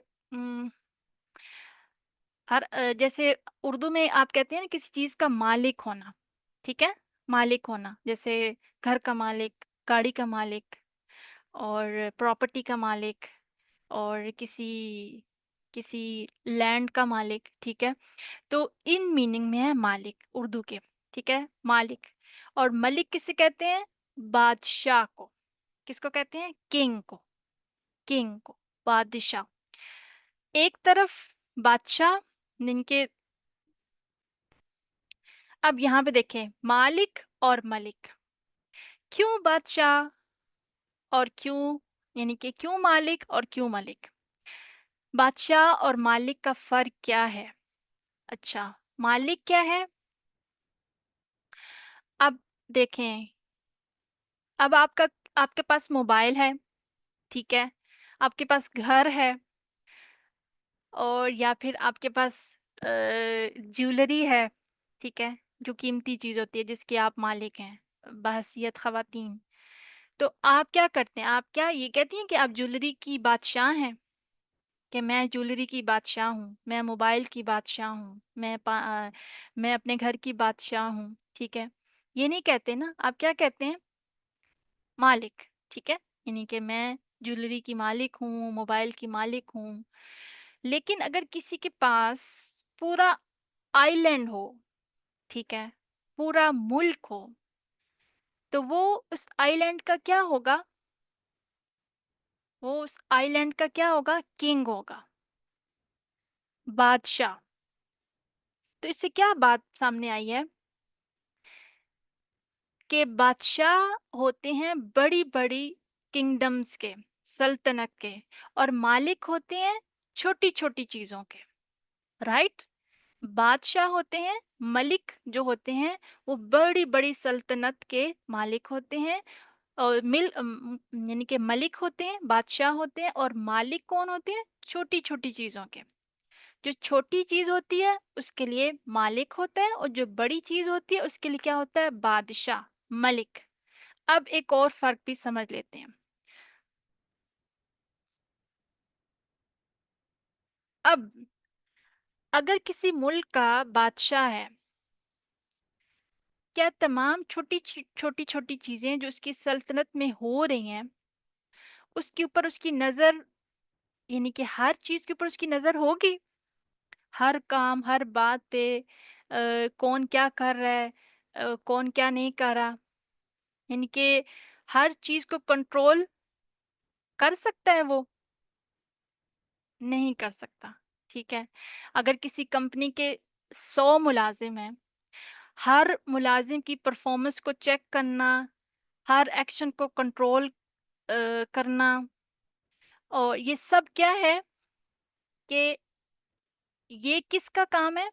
جیسے اردو میں آپ کہتے ہیں نا کسی چیز کا مالک ہونا، ٹھیک ہے، مالک ہونا، جیسے گھر کا مالک، گاڑی کا مالک، اور پراپرٹی کا مالک، اور کسی لینڈ کا مالک، ٹھیک ہے، تو ان میننگ میں ہے مالک اردو کے، ٹھیک ہے، مالک۔ اور ملک کسے کہتے ہیں؟ بادشاہ کو، کس کو کہتے ہیں؟ کنگ کو، کنگ کو، بادشاہ۔ ایک طرف بادشاہ جن کے، اب یہاں پہ دیکھیں مالک اور ملک، کیوں بادشاہ اور کیوں، یعنی کہ کیوں مالک اور کیوں ملک؟ بادشاہ اور مالک کا فرق کیا ہے؟ اچھا، مالک کیا ہے؟ اب دیکھیں، اب آپ کے پاس موبائل ہے، ٹھیک ہے، آپ کے پاس گھر ہے، اور یا پھر آپ کے پاس جیولری ہے، ٹھیک ہے، جو قیمتی چیز ہوتی ہے جس کے آپ مالک ہیں، بحیثیت خواتین، تو آپ کیا کرتے ہیں؟ آپ کیا یہ کہتی ہیں کہ آپ جویلری کی بادشاہ ہیں؟ کہ میں جویلری کی بادشاہ ہوں، میں موبائل کی بادشاہ ہوں، میں اپنے گھر کی بادشاہ ہوں، ٹھیک ہے؟ یہ نہیں کہتے نا، آپ کیا کہتے ہیں؟ مالک، ٹھیک ہے؟ یعنی کہ میں جویلری کی مالک ہوں، موبائل کی مالک ہوں۔ لیکن اگر کسی کے پاس پورا آئی لینڈ ہو، ٹھیک ہے؟ پورا ملک ہو، تو وہ اس آئی لینڈ کا کیا ہوگا؟ وہ اس آئی لینڈ کا کیا ہوگا؟ کنگ ہوگا، بادشاہ۔ تو اس سے کیا بات سامنے آئی ہے کہ بادشاہ ہوتے ہیں بڑی بڑی کنگڈمز کے، سلطنت کے، اور مالک ہوتے ہیں چھوٹی چھوٹی چیزوں کے، رائٹ؟ بادشاہ ہوتے ہیں، ملک جو ہوتے ہیں وہ بڑی بڑی سلطنت کے مالک ہوتے ہیں، اور یعنی کہ ملک ہوتے ہیں، بادشاہ ہوتے ہیں، اور مالک کون ہوتے ہیں؟ چھوٹی چھوٹی چیزوں کے۔ جو چھوٹی چیز ہوتی ہے اس کے لیے مالک ہوتا ہے، اور جو بڑی چیز ہوتی ہے اس کے لیے کیا ہوتا ہے؟ بادشاہ، ملک۔ اب ایک اور فرق بھی سمجھ لیتے ہیں۔ اب اگر کسی ملک کا بادشاہ ہے، کیا تمام چھوٹی چھوٹی چیزیں جو اس کی سلطنت میں ہو رہی ہیں اس کے اوپر اس کی نظر، یعنی کہ ہر چیز کے اوپر اس کی نظر ہوگی؟ ہر کام، ہر بات پہ کون کیا کر رہا ہے، کون کیا نہیں کر رہا، یعنی کہ ہر چیز کو کنٹرول کر سکتا ہے وہ؟ نہیں کر سکتا، ٹھیک ہے؟ اگر کسی کمپنی کے 100 ملازم ہیں، ہر ملازم کی پرفارمنس کو چیک کرنا، ہر ایکشن کو کنٹرول کرنا، اور یہ سب کیا ہے کہ یہ کس کا کام ہے؟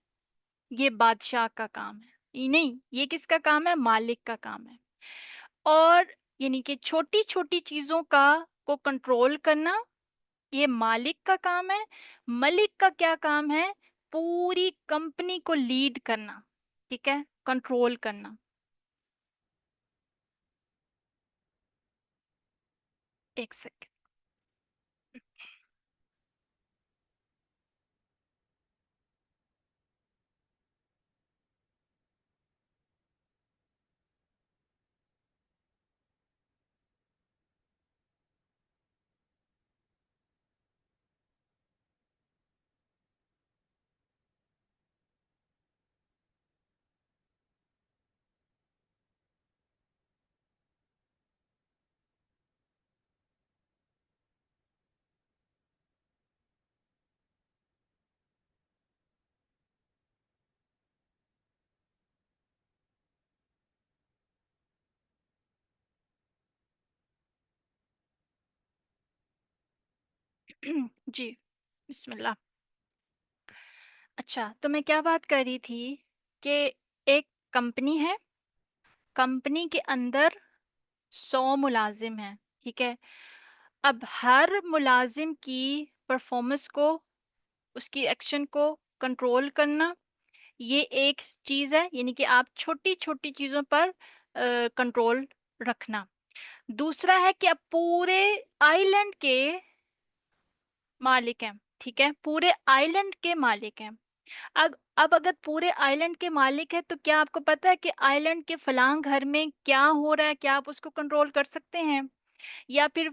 یہ بادشاہ کا کام ہے، یہ نہیں، یہ کس کا کام ہے؟ مالک کا کام ہے۔ اور یعنی کہ چھوٹی چھوٹی چیزوں کا کو کنٹرول کرنا یہ مالک کا کام ہے۔ ملک کا کیا کام ہے؟ پوری کمپنی کو لیڈ کرنا، ٹھیک ہے؟ کنٹرول کرنا۔ ایک سیکنڈ۔ جی، بسم اللہ۔ اچھا، تو میں کیا بات کر رہی تھی کہ ایک کمپنی ہے، کمپنی کے اندر 100 ملازم ہیں، ٹھیک ہے؟ اب ہر ملازم کی پرفارمنس کو، اس کی ایکشن کو کنٹرول کرنا، یہ ایک چیز ہے، یعنی کہ آپ چھوٹی چھوٹی چیزوں پر کنٹرول رکھنا۔ دوسرا ہے کہ آپ پورے آئی لینڈ کے مالک ہیں، ٹھیک ہے؟ پورے آئی لینڈ کے مالک ہیں۔ اب اگر پورے آئی لینڈ کے مالک ہے تو کیا آپ کو پتا ہے کہ آئی لینڈ کے فلاں گھر میں کیا ہو رہا ہے؟ کیا آپ اس کو کنٹرول کر سکتے ہیں؟ یا پھر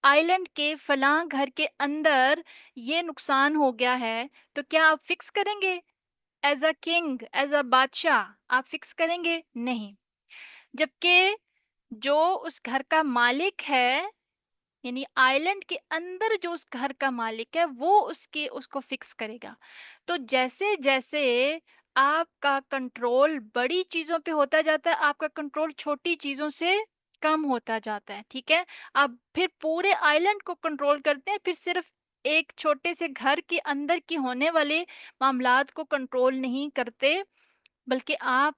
آئی لینڈ کے فلاں گھر کے اندر یہ نقصان ہو گیا ہے تو کیا آپ فکس کریں گے؟ As a king, as a بادشاہ آپ فکس کریں گے؟ نہیں۔ جبکہ جو اس گھر کا مالک ہے، یعنی آئی لینڈ کے اندر جو اس گھر کا مالک ہے وہ اس کو فکس کرے گا۔ تو جیسے جیسے آپ کا کنٹرول بڑی چیزوں پہ ہوتا جاتا ہے، آپ کا کنٹرول چھوٹی چیزوں سے کم ہوتا جاتا ہے، ٹھیک ہے؟ آپ پھر پورے آئی لینڈ کو کنٹرول کرتے ہیں، پھر صرف ایک چھوٹے سے گھر کے اندر کی ہونے والے معاملات کو کنٹرول نہیں کرتے، بلکہ آپ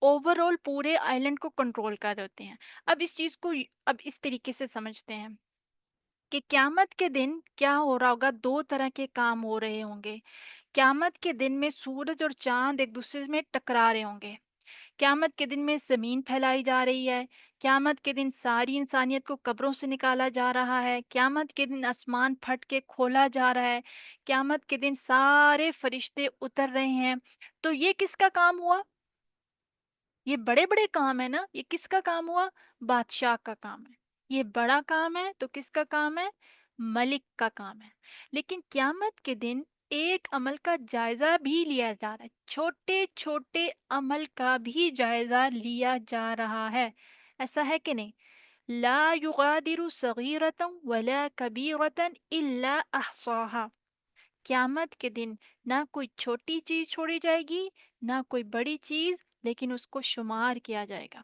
اوور آل پورے آئی لینڈ کو کنٹرول کر رہے ہوتے ہیں۔ اب اس چیز کو اب اس طریقے سے سمجھتے ہیں کہ قیامت کے دن کیا ہو رہا ہوگا؟ دو طرح کے کام ہو رہے ہوں گے۔ قیامت کے دن میں سورج اور چاند ایک دوسرے میں ٹکرا رہے ہوں گے۔ قیامت کے دن میں زمین پھیلائی جا رہی ہے، قیامت کے دن ساری انسانیت کو قبروں سے نکالا جا رہا ہے، قیامت کے دن آسمان پھٹ کے کھولا جا رہا ہے، قیامت کے دن سارے فرشتے اتر رہے ہیں۔ تو یہ کس کا کام ہوا؟ یہ بڑے بڑے کام ہے نا، یہ کس کا کام ہوا؟ بادشاہ کا کام ہے۔ یہ بڑا کام ہے تو کس کا کام ہے؟ ملک کا کام ہے۔ لیکن قیامت کے دن ایک عمل کا جائزہ بھی لیا جا رہا ہے، چھوٹے چھوٹے عمل کا بھی جائزہ لیا جا رہا ہے، ایسا ہے کہ نہیں؟ لا یغادر صغیرۃ ولا کبیرۃ الا احصاها، قیامت کے دن نہ کوئی چھوٹی چیز چھوڑی جائے گی، نہ کوئی بڑی چیز، لیکن اس کو شمار کیا جائے گا۔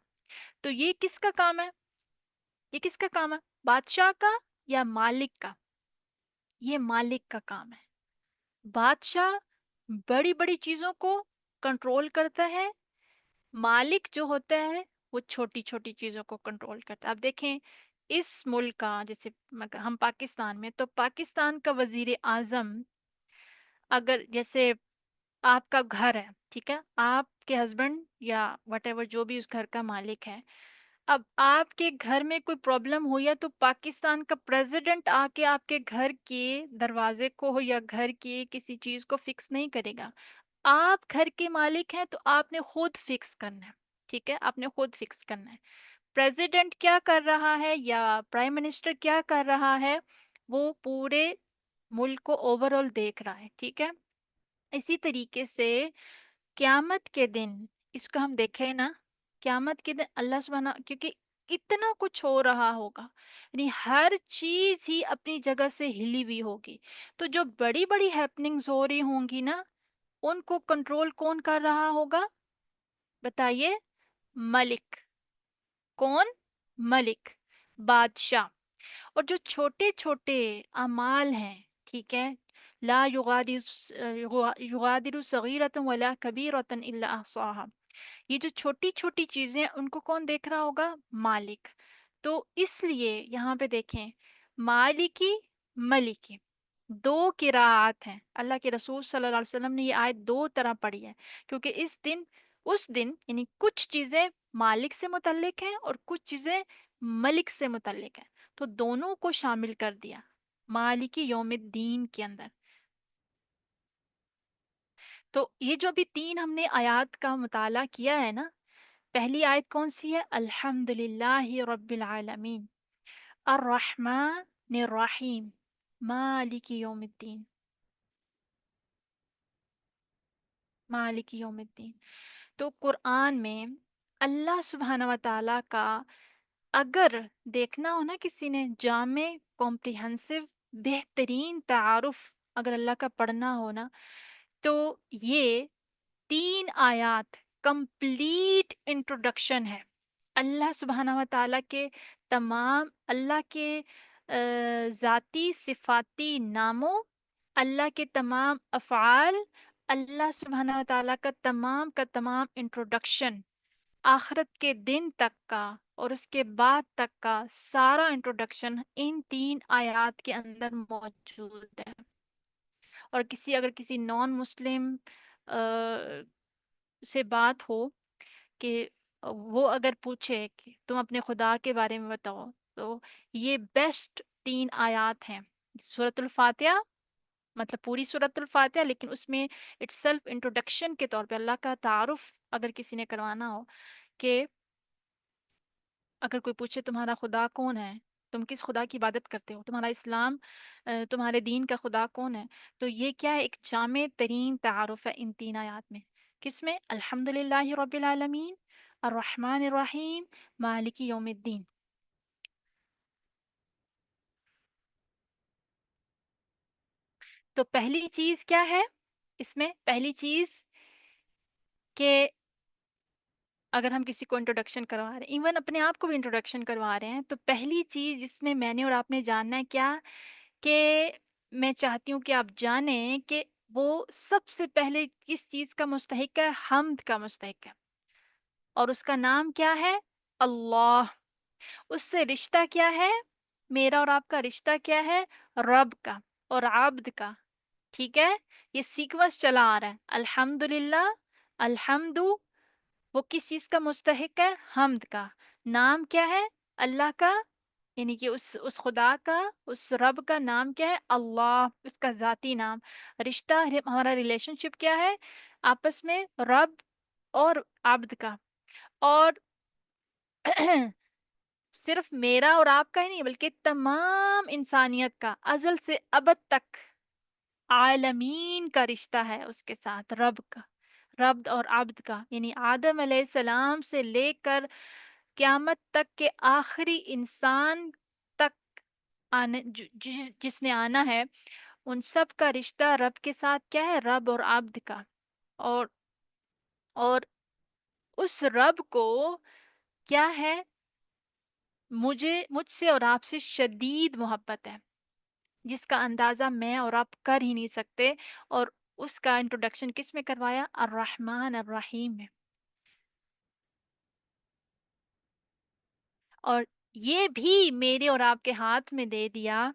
تو یہ کس کا کام ہے؟ یہ کس کا کام ہے؟ بادشاہ کا یا مالک کا؟ یہ مالک کا کام ہے۔ بادشاہ بڑی بڑی چیزوں کو کنٹرول کرتا ہے، مالک جو ہوتا ہے وہ چھوٹی چھوٹی چیزوں کو کنٹرول کرتا ہے۔ اب دیکھیں اس ملک کا، جیسے ہم پاکستان میں، تو پاکستان کا وزیر اعظم، اگر جیسے آپ کا گھر ہے، ٹھیک ہے، آپ کے ہسبینڈ یا وٹ ایور جو بھی اس گھر کا مالک ہے، اب آپ کے گھر میں کوئی پرابلم ہوئی ہے تو پاکستان کا پریزیڈنٹ آ کے آپ کے گھر کے دروازے کو یا گھر کی کسی چیز کو فکس نہیں کرے گا۔ آپ گھر کے مالک ہیں تو آپ نے خود فکس کرنا ہے، ٹھیک ہے، آپ نے خود فکس کرنا ہے۔ پریزیڈنٹ کیا کر رہا ہے یا پرائم منسٹر کیا کر رہا ہے؟ وہ پورے ملک کو اوور آل دیکھ رہا ہے، ٹھیک ہے۔ اسی طریقے سے قیامت کے دن، اس کو ہم دیکھیں نا، قیامت کے دن اللہ سبحانہ، کیونکہ اتنا کچھ ہو رہا ہوگا، یعنی ہر چیز ہی اپنی جگہ سے ہلی ہوئی ہوگی، تو جو بڑی بڑی ہیپننگز ہو رہی ہوں گی نا، ان کو کنٹرول کون کر رہا ہوگا؟ بتائیے؟ ملک۔ کون؟ ملک، بادشاہ۔ اور جو چھوٹے چھوٹے اعمال ہیں، ٹھیک ہے، لا یغادر صغیرۃ ولا کبیرۃ الا احصاها، یہ جو چھوٹی چھوٹی چیزیں ان کو کون دیکھ رہا ہوگا؟ مالک۔ تو اس لیے یہاں پہ دیکھیں، مالکی، ملکی، دو قراءات ہیں۔ اللہ کے رسول صلی اللہ علیہ وسلم نے یہ آیت دو طرح پڑھی ہے، کیونکہ اس دن یعنی کچھ چیزیں مالک سے متعلق ہیں اور کچھ چیزیں ملک سے متعلق ہیں، تو دونوں کو شامل کر دیا مالکی یوم الدین کے اندر۔ تو یہ جو بھی تین ہم نے آیات کا مطالعہ کیا ہے نا، پہلی آیت کون سی ہے؟ الحمد للہ رب العالمین، الرحمن الرحیم، مالک یوم الدین، مالک یوم الدین۔ تو قرآن میں اللہ سبحانہ و تعالیٰ کا اگر دیکھنا ہو نا، کسی نے جامع، کمپریہنسو، بہترین تعارف اگر اللہ کا پڑھنا ہو نا، تو یہ تین آیات کمپلیٹ انٹروڈکشن ہے اللہ سبحانہ و تعالیٰ کے تمام، اللہ کے ذاتی صفاتی ناموں، اللہ کے تمام افعال، اللہ سبحانہ و تعالیٰ کا تمام انٹروڈکشن، آخرت کے دن تک کا اور اس کے بعد تک کا سارا انٹروڈکشن ان تین آیات کے اندر موجود ہے۔ اور اگر کسی نان مسلم سے بات ہو کہ وہ اگر پوچھے کہ تم اپنے خدا کے بارے میں بتاؤ، تو یہ بیسٹ تین آیات ہیں۔ سورۃ الفاتحہ، مطلب پوری سورۃ الفاتحہ، لیکن اس میں اٹ سیلف انٹروڈکشن کے طور پہ اللہ کا تعارف اگر کسی نے کروانا ہو، کہ اگر کوئی پوچھے تمہارا خدا کون ہے، تم کس خدا کی عبادت کرتے ہو، تمہارا اسلام، تمہارے دین کا خدا کون ہے، تو یہ کیا ہے؟ ایک جامع ترین تعارف ہے ان تین آیات میں۔ کس میں؟ الحمد للہ رب العالمین، الرحمن الرحیم، مالک یوم الدین۔ تو پہلی چیز کیا ہے اس میں؟ پہلی چیز کہ اگر ہم کسی کو انٹروڈکشن کروا رہے ہیں، ایون اپنے آپ کو بھی انٹروڈکشن کروا رہے ہیں، تو پہلی چیز جس میں میں نے اور آپ نے جاننا ہے کیا، کہ میں چاہتی ہوں کہ آپ جانیں کہ وہ سب سے پہلے کس چیز کا مستحق ہے؟ حمد کا مستحق ہے، اور اس کا نام کیا ہے؟ اللہ۔ اس سے رشتہ کیا ہے؟ میرا اور آپ کا رشتہ کیا ہے؟ رب کا اور عبد کا، ٹھیک ہے؟ یہ سیکوینس چلا آ رہا ہے، الحمد للہ، الحمد، وہ کس چیز کا مستحق ہے؟ حمد کا۔ نام کیا ہے اللہ کا؟ یعنی کہ اس خدا کا، اس رب کا نام کیا ہے؟ اللہ، اس کا ذاتی نام۔ رشتہ، ہمارا ریلیشن شپ کیا ہے آپس میں؟ رب اور عبد کا۔ اور صرف میرا اور آپ کا ہی نہیں بلکہ تمام انسانیت کا ازل سے ابد تک عالمین کا رشتہ ہے اس کے ساتھ، رب کا، رب اور عبد کا، یعنی آدم علیہ السلام سے لے کر قیامت تک کے آخری انسان تک آنے جس نے آنا ہے، ان سب کا رشتہ رب کے ساتھ کیا ہے؟ رب اور عبد کا۔ اور اور اس رب کو کیا ہے؟ مجھ سے اور آپ سے شدید محبت ہے، جس کا اندازہ میں اور آپ کر ہی نہیں سکتے۔ اور اس کا انٹروڈکشن کس میں کروایا؟ الرحمن الرحیم میں۔ اور یہ بھی میرے اور آپ کے ہاتھ میں دے دیا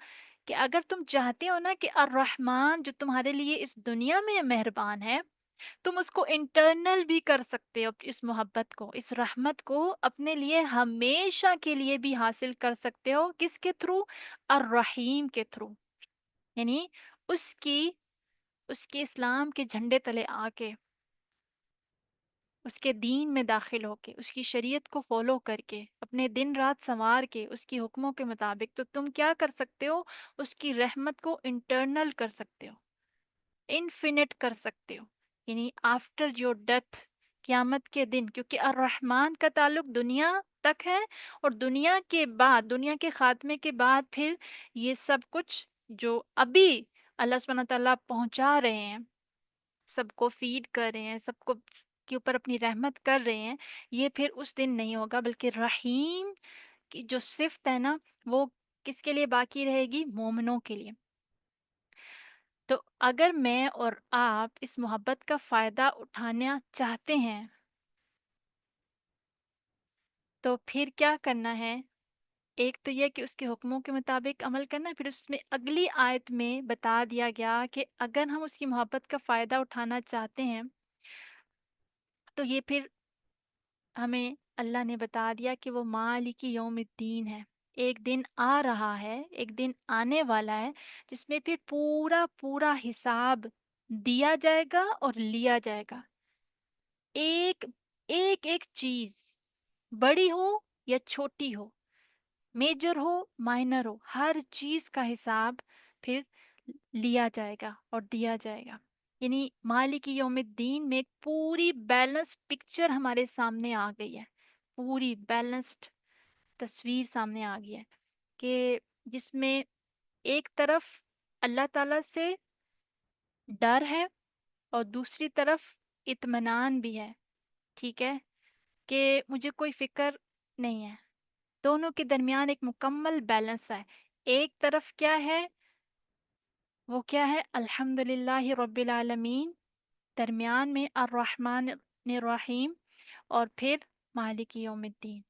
کہ اگر تم چاہتے ہو نا کہ الرحمن جو تمہارے لیے اس دنیا میں مہربان ہے، تم اس کو انٹرنل بھی کر سکتے ہو، اس محبت کو، اس رحمت کو اپنے لیے ہمیشہ کے لیے بھی حاصل کر سکتے ہو۔ کس کے تھرو؟ الرحیم کے تھرو، یعنی اس کی اس کے اسلام کے جھنڈے تلے آ کے، اس کے دین میں داخل ہو کے، اس کی شریعت کو فالو کر کے، اپنے دن رات سنوار کے اس کی حکموں کے مطابق، تو تم کیا کر سکتے ہو؟ اس کی رحمت کو انٹرنل کر سکتے ہو، انفینٹ کر سکتے ہو، یعنی آفٹر یور ڈیتھ، قیامت کے دن، کیونکہ الرحمن کا تعلق دنیا تک ہے، اور دنیا کے بعد، دنیا کے خاتمے کے بعد پھر یہ سب کچھ جو ابھی اللہ سبحانہ تعالیٰ پہنچا رہے ہیں، سب کو فیڈ کر رہے ہیں، سب کو کے اوپر اپنی رحمت کر رہے ہیں، یہ پھر اس دن نہیں ہوگا، بلکہ رحیم کی جو صفت ہے نا، وہ کس کے لیے باقی رہے گی؟ مومنوں کے لیے۔ تو اگر میں اور آپ اس محبت کا فائدہ اٹھانا چاہتے ہیں تو پھر کیا کرنا ہے؟ ایک تو یہ کہ اس کے حکموں کے مطابق عمل کرنا ہے، پھر اس میں اگلی آیت میں بتا دیا گیا کہ اگر ہم اس کی محبت کا فائدہ اٹھانا چاہتے ہیں تو یہ پھر ہمیں اللہ نے بتا دیا کہ وہ مالک یوم الدین ہے۔ ایک دن آ رہا ہے، ایک دن آنے والا ہے، جس میں پھر پورا پورا حساب دیا جائے گا اور لیا جائے گا۔ ایک ایک ایک چیز، بڑی ہو یا چھوٹی ہو، میجر ہو مائنر ہو، ہر چیز کا حساب پھر لیا جائے گا اور دیا جائے گا۔ یعنی مالک یوم الدین میں ایک پوری بیلنس پکچر ہمارے سامنے آ گئی ہے، پوری بیلنسڈ تصویر سامنے آ گئی ہے، کہ جس میں ایک طرف اللہ تعالیٰ سے ڈر ہے اور دوسری طرف اطمینان بھی ہے، ٹھیک ہے، کہ مجھے کوئی فکر نہیں ہے۔ دونوں کے درمیان ایک مکمل بیلنس ہے۔ ایک طرف کیا ہے؟ وہ کیا ہے؟ الحمد للہ رب العالمین، درمیان میں الرحمن الرحیم، اور پھر مالک یوم الدین،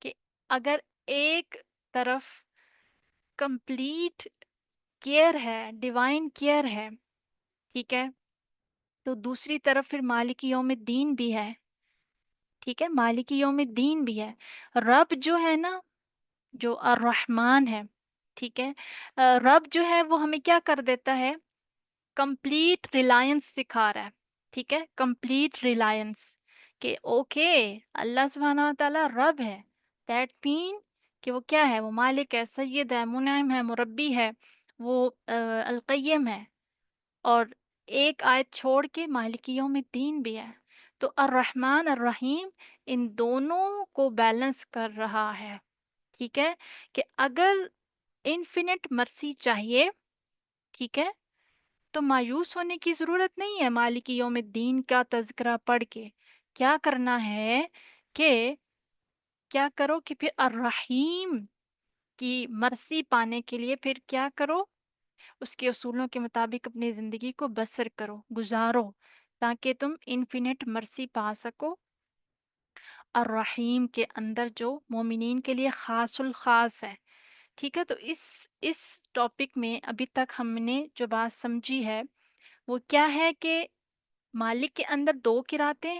کہ اگر ایک طرف کمپلیٹ کیئر ہے، ڈیوائن کیئر ہے، ٹھیک ہے، تو دوسری طرف پھر مالک یوم الدین بھی ہے، ٹھیک ہے، مالک یوم الدین بھی ہے۔ رب جو ہے نا، جو الرحمن ہے، ٹھیک ہے، رب جو ہے وہ ہمیں کیا کر دیتا ہے؟ کمپلیٹ ریلائنس سکھا رہا ہے، ٹھیک ہے، کمپلیٹ ریلائنس، کہ اوکے اللہ سبحانہ و تعالیٰ رب ہے، دیٹ مین کہ وہ کیا ہے؟ وہ مالک ہے، سید ہے، منعم ہے، مربی ہے، وہ القیم ہے، اور ایک آیت چھوڑ کے مالک یوم الدین بھی ہے۔ تو الرحمن الرحیم ان دونوں کو بیلنس کر رہا ہے، ٹھیک ہے، کہ اگر انفینٹ مرسی چاہیے، ٹھیک ہے، تو مایوس ہونے کی ضرورت نہیں ہے۔ مالک یوم الدین کا تذکرہ پڑھ کے کیا کرنا ہے؟ کہ کیا کرو کہ پھر الرحیم کی مرسی پانے کے لیے پھر کیا کرو؟ اس کے اصولوں کے مطابق اپنی زندگی کو بسر کرو، گزارو، تاکہ تم انفینٹ مرسی پا سکو الرحیم کے اندر، جو مومنین کے لیے خاص الخاص ہے، ٹھیک ہے۔ تو اس ٹاپک میں ابھی تک ہم نے جو بات سمجھی ہے وہ کیا ہے؟ کہ مالک کے اندر دو قراتیں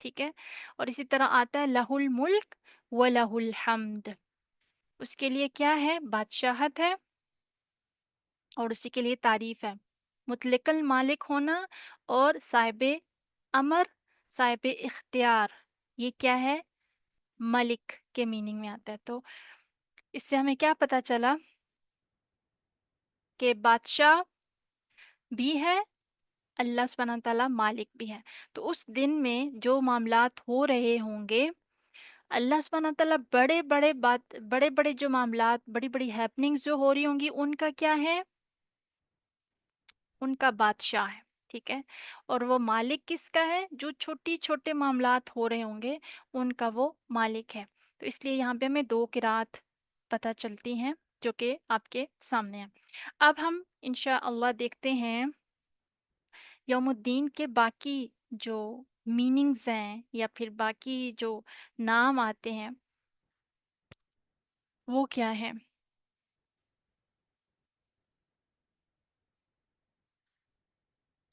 ٹھیک ہے؟ اور اسی طرح آتا ہے لہ الملک و لہ الحمد، اس کے لیے کیا ہے؟ بادشاہت ہے اور اسی کے لیے تعریف ہے، مطلق المالک ہونا اور صاحب امر، صاحب اختیار، یہ کیا ہے؟ ملک کے میننگ میں آتا ہے۔ تو اس سے ہمیں کیا پتا چلا کہ بادشاہ بھی ہے، اللہ سبحانہ تعالیٰ مالک بھی ہے۔ تو اس دن میں جو معاملات ہو رہے ہوں گے، اللہ سبحانہ تعالیٰ بڑے بڑے جو معاملات، بڑی بڑی ہیپننگز جو ہو رہی ہوں گی، ان کا کیا ہے؟ ان کا بادشاہ ہے، ٹھیک ہے؟ اور وہ مالک کس کا ہے؟ جو چھوٹی چھوٹے معاملات ہو رہے ہوں گے ان کا وہ مالک ہے۔ تو اس لیے یہاں پہ ہمیں دو قرات پتہ چلتی ہیں جو کہ آپ کے سامنے ہیں۔ اب ہم انشاءاللہ دیکھتے ہیں یوم الدین کے باقی جو میننگز ہیں یا پھر باقی جو نام آتے ہیں وہ کیا ہے۔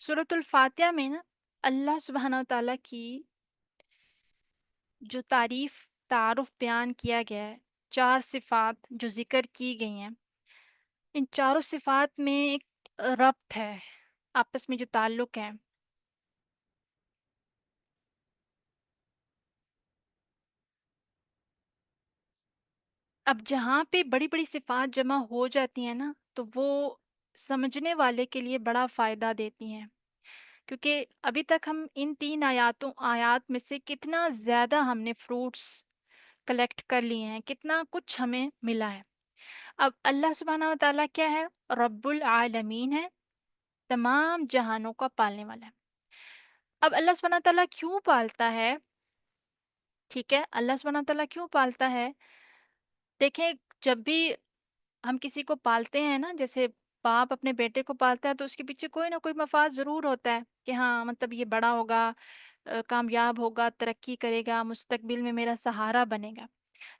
سورۃ الفاتحہ میں نا اللہ سبحانہ تعالیٰ کی جو تعارف بیان کیا گیا ہے، چار صفات جو ذکر کی گئی ہیں، ان چاروں صفات میں ایک ربط ہے، آپس میں جو تعلق ہے۔ اب جہاں پہ بڑی بڑی صفات جمع ہو جاتی ہیں نا تو وہ سمجھنے والے کے لیے بڑا فائدہ دیتی ہیں، کیونکہ ابھی تک ہم ان تین آیات میں سے کتنا زیادہ ہم نے فروٹس کلیکٹ کر لیے ہیں، کتنا کچھ ہمیں ملا ہے۔ اب اللہ سبحانہ و تعالیٰ کیا ہے؟ رب العالمین ہے، تمام جہانوں کا پالنے والا ہے۔ اب اللہ سبحانہ تعالیٰ کیوں پالتا ہے؟ ٹھیک ہے، اللہ سبحانہ تعالیٰ کیوں پالتا ہے؟ دیکھیں، جب بھی ہم کسی کو پالتے ہیں نا، جیسے باپ اپنے بیٹے کو پالتا ہے تو اس کے پیچھے کوئی نہ کوئی مفاد ضرور ہوتا ہے کہ ہاں مطلب یہ بڑا ہوگا، کامیاب ہوگا، ترقی کرے گا، مستقبل میں میرا سہارا بنے گا۔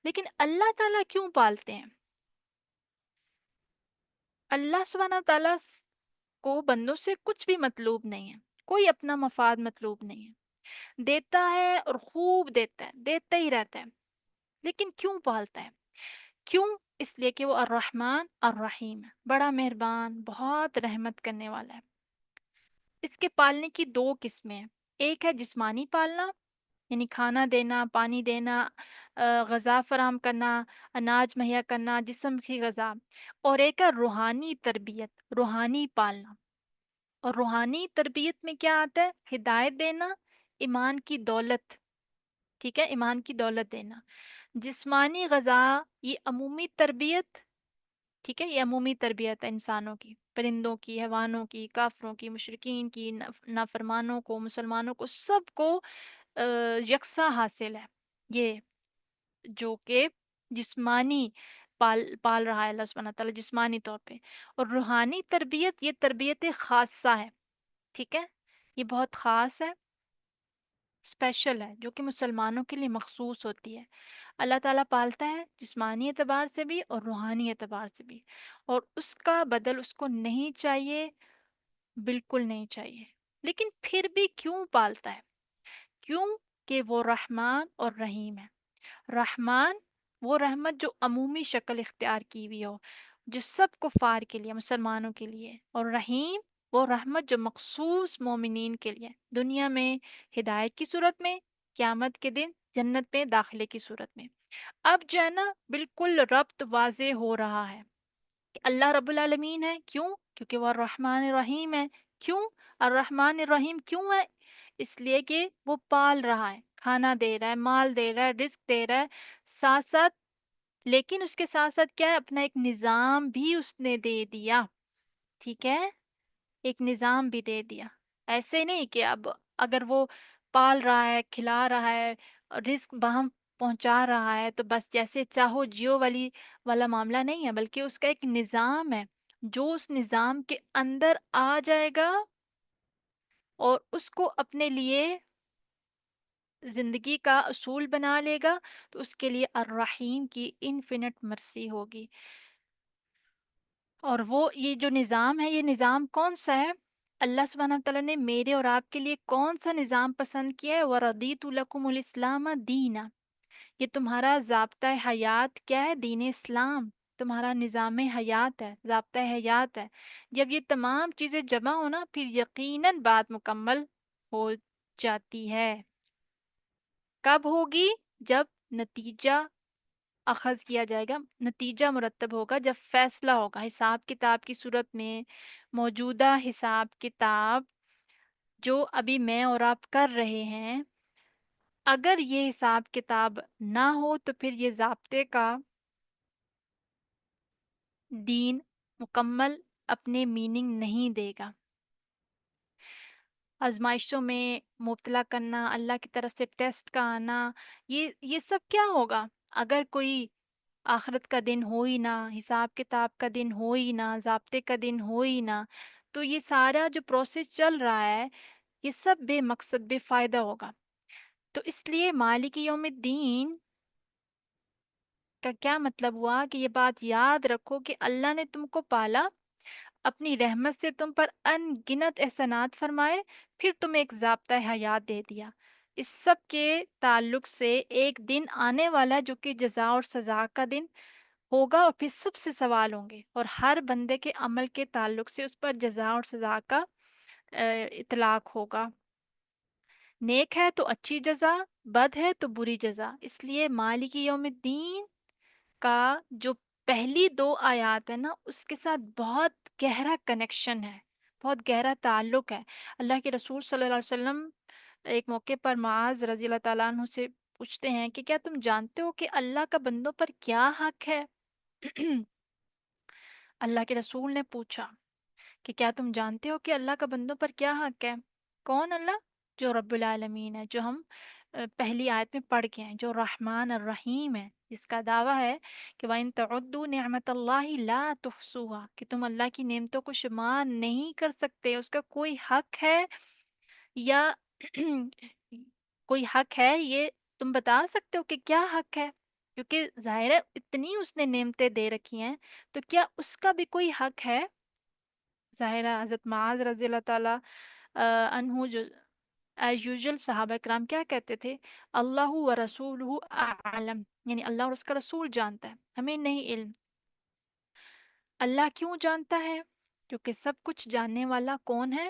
لیکن اللہ تعالیٰ کیوں پالتے ہیں؟ اللہ سبحانہ تعالیٰ کو بندوں سے کچھ بھی مطلوب نہیں ہے، کوئی اپنا مفاد مطلوب نہیں ہے، دیتا ہے اور خوب دیتا ہے، دیتا ہی رہتا ہے۔ لیکن کیوں پالتا ہے؟ کیوں؟ اس لیے کہ وہ الرحمن الرحیم ہے، بڑا مہربان، بہت رحمت کرنے والا ہے۔ اس کے پالنے کی دو قسمیں ہیں، ایک ہے جسمانی پالنا، یعنی کھانا دینا، پانی دینا، غذا فراہم کرنا، اناج مہیا کرنا، جسم کی غذا، اور ایک ہے روحانی تربیت، روحانی پالنا۔ اور روحانی تربیت میں کیا آتا ہے؟ ہدایت دینا، ایمان کی دولت، ٹھیک ہے، ایمان کی دولت دینا۔ جسمانی غذا، یہ عمومی تربیت، ٹھیک ہے، یہ عمومی تربیت ہے انسانوں کی، پرندوں کی، حیوانوں کی، کافروں کی، مشرکین کی، نافرمانوں کو، مسلمانوں کو، سب کو یکساں حاصل ہے یہ، جو کہ جسمانی پال رہا ہے اللہ سبحانہ تعالیٰ جسمانی طور پہ۔ اور روحانی تربیت، یہ تربیت خاصہ ہے، ٹھیک ہے، یہ بہت خاص ہے، اسپیشل ہے، جو کہ مسلمانوں کے لیے مخصوص ہوتی ہے۔ اللہ تعالیٰ پالتا ہے جسمانی اعتبار سے بھی اور روحانی اعتبار سے بھی، اور اس کا بدل اس کو نہیں چاہیے، بالکل نہیں چاہیے۔ لیکن پھر بھی کیوں پالتا ہے؟ کیوں؟ کہ وہ رحمان اور رحیم ہے۔ رحمان، وہ رحمت جو عمومی شکل اختیار کی ہوئی ہو، جو سب کفار کے لیے، مسلمانوں کے لیے، اور رحیم، وہ رحمت جو مخصوص مومنین کے لیے، دنیا میں ہدایت کی صورت میں، قیامت کے دن جنت میں داخلے کی صورت میں۔ اب جو ہے نا بالکل ربط واضح ہو رہا ہے کہ اللہ رب العالمین ہے، کیوں؟ کیونکہ وہ الرحمن الرحیم ہے۔ کیوں الرحمن الرحیم کیوں ہے؟ اس لیے کہ وہ پال رہا ہے، کھانا دے رہا ہے، مال دے رہا ہے، رزق دے رہا ہے، ساتھ ساتھ، لیکن اس کے ساتھ ساتھ کیا ہے؟ اپنا ایک نظام بھی اس نے دے دیا، ٹھیک ہے، ایک نظام بھی دے دیا۔ ایسے نہیں کہ اب اگر وہ پال رہا ہے، کھلا رہا ہے، رزق بہم پہنچا رہا ہے تو بس جیسے چاہو جیو والا معاملہ نہیں ہے، بلکہ اس کا ایک نظام ہے، جو اس نظام کے اندر آ جائے گا اور اس کو اپنے لیے زندگی کا اصول بنا لے گا تو اس کے لیے الرحیم کی انفینٹ مرسی ہوگی۔ اور وہ یہ جو نظام ہے، یہ نظام کون سا ہے؟ اللہ سبحانہ وتعالیٰ نے میرے اور آپ کے لیے کون سا نظام پسند کیا ہے؟ وَرَضِيتُ لَكُمُ الْإِسْلَامَ دِينًا، یہ تمہارا ضابطۂ حیات کیا ہے؟ دین اسلام تمہارا نظام حیات ہے، ضابطۂ حیات ہے۔ جب یہ تمام چیزیں جمع ہونا پھر یقیناً بات مکمل ہو جاتی ہے۔ کب ہوگی؟ جب نتیجہ اخذ کیا جائے گا، نتیجہ مرتب ہوگا، جب فیصلہ ہوگا حساب کتاب کی صورت میں۔ موجودہ حساب کتاب جو ابھی میں اور آپ کر رہے ہیں، اگر یہ حساب کتاب نہ ہو تو پھر یہ ضابطے کا دین مکمل اپنے میننگ نہیں دے گا۔ آزمائشوں میں مبتلا کرنا، اللہ کی طرف سے ٹیسٹ کا آنا، یہ سب کیا ہوگا اگر کوئی آخرت کا دن ہو ہی نہ، حساب کتاب کا دن ہو ہی نہ، ضابطے کا دن ہو ہی نہ، تو یہ سارا جو پروسیس چل رہا ہے یہ سب بے مقصد بے فائدہ ہوگا۔ تو اس لیے مالک یوم الدین کا کیا مطلب ہوا کہ یہ بات یاد رکھو کہ اللہ نے تم کو پالا، اپنی رحمت سے تم پر ان گنت احسانات فرمائے، پھر تمہیں ایک ضابطہ حیات دے دیا۔ اس سب کے تعلق سے ایک دن آنے والا جو کہ جزا اور سزا کا دن ہوگا، اور پھر سب سے سوال ہوں گے، اور ہر بندے کے عمل کے تعلق سے اس پر جزا اور سزا کا اطلاق ہوگا۔ نیک ہے تو اچھی جزا، بد ہے تو بری جزا۔ اس لیے مالک یوم الدین کا جو پہلی دو آیات ہے نا، اس کے ساتھ بہت گہرا کنیکشن ہے، بہت گہرا تعلق ہے۔ اللہ کے رسول صلی اللہ علیہ وسلم ایک موقع پر معاذ رضی اللہ تعالیٰ عنہ سے پوچھتے ہیں کہ کیا تم جانتے ہو کہ اللہ کا بندوں پر کیا حق ہے؟ اللہ کے رسول نے پوچھا کہ کیا تم جانتے ہو کہ اللہ کا بندوں پر کیا حق ہے؟ کون اللہ؟ جو رب العالمین ہے، جو ہم پہلی آیت میں پڑھ کے ہیں، جو رحمان الرحیم ہے، جس کا دعویٰ ہے کہ وَإِن تَعُدُّوا نِعْمَةَ اللَّهِ لَا تُحْصُوهَا، کہ تم اللہ کی نعمتوں کو شمار نہیں کر سکتے، اس کا کوئی حق ہے یا کوئی حق ہے، یہ تم بتا سکتے ہو کہ کیا حق ہے؟ کیونکہ ظاہر ہے اتنی اس نے نعمتیں دے رکھی ہیں، تو کیا اس کا بھی کوئی حق ہے؟ ظاہر ہے حضرت معاذ رضی اللہ تعالیٰ عنہ جو ایز یوزول صحابہ کرام کیا کہتے تھے؟ اللہ و رسولہ اعلم، یعنی اللہ اور اس کا رسول جانتا ہے، ہمیں نہیں علم۔ اللہ کیوں جانتا ہے؟ کیونکہ سب کچھ جاننے والا کون ہے؟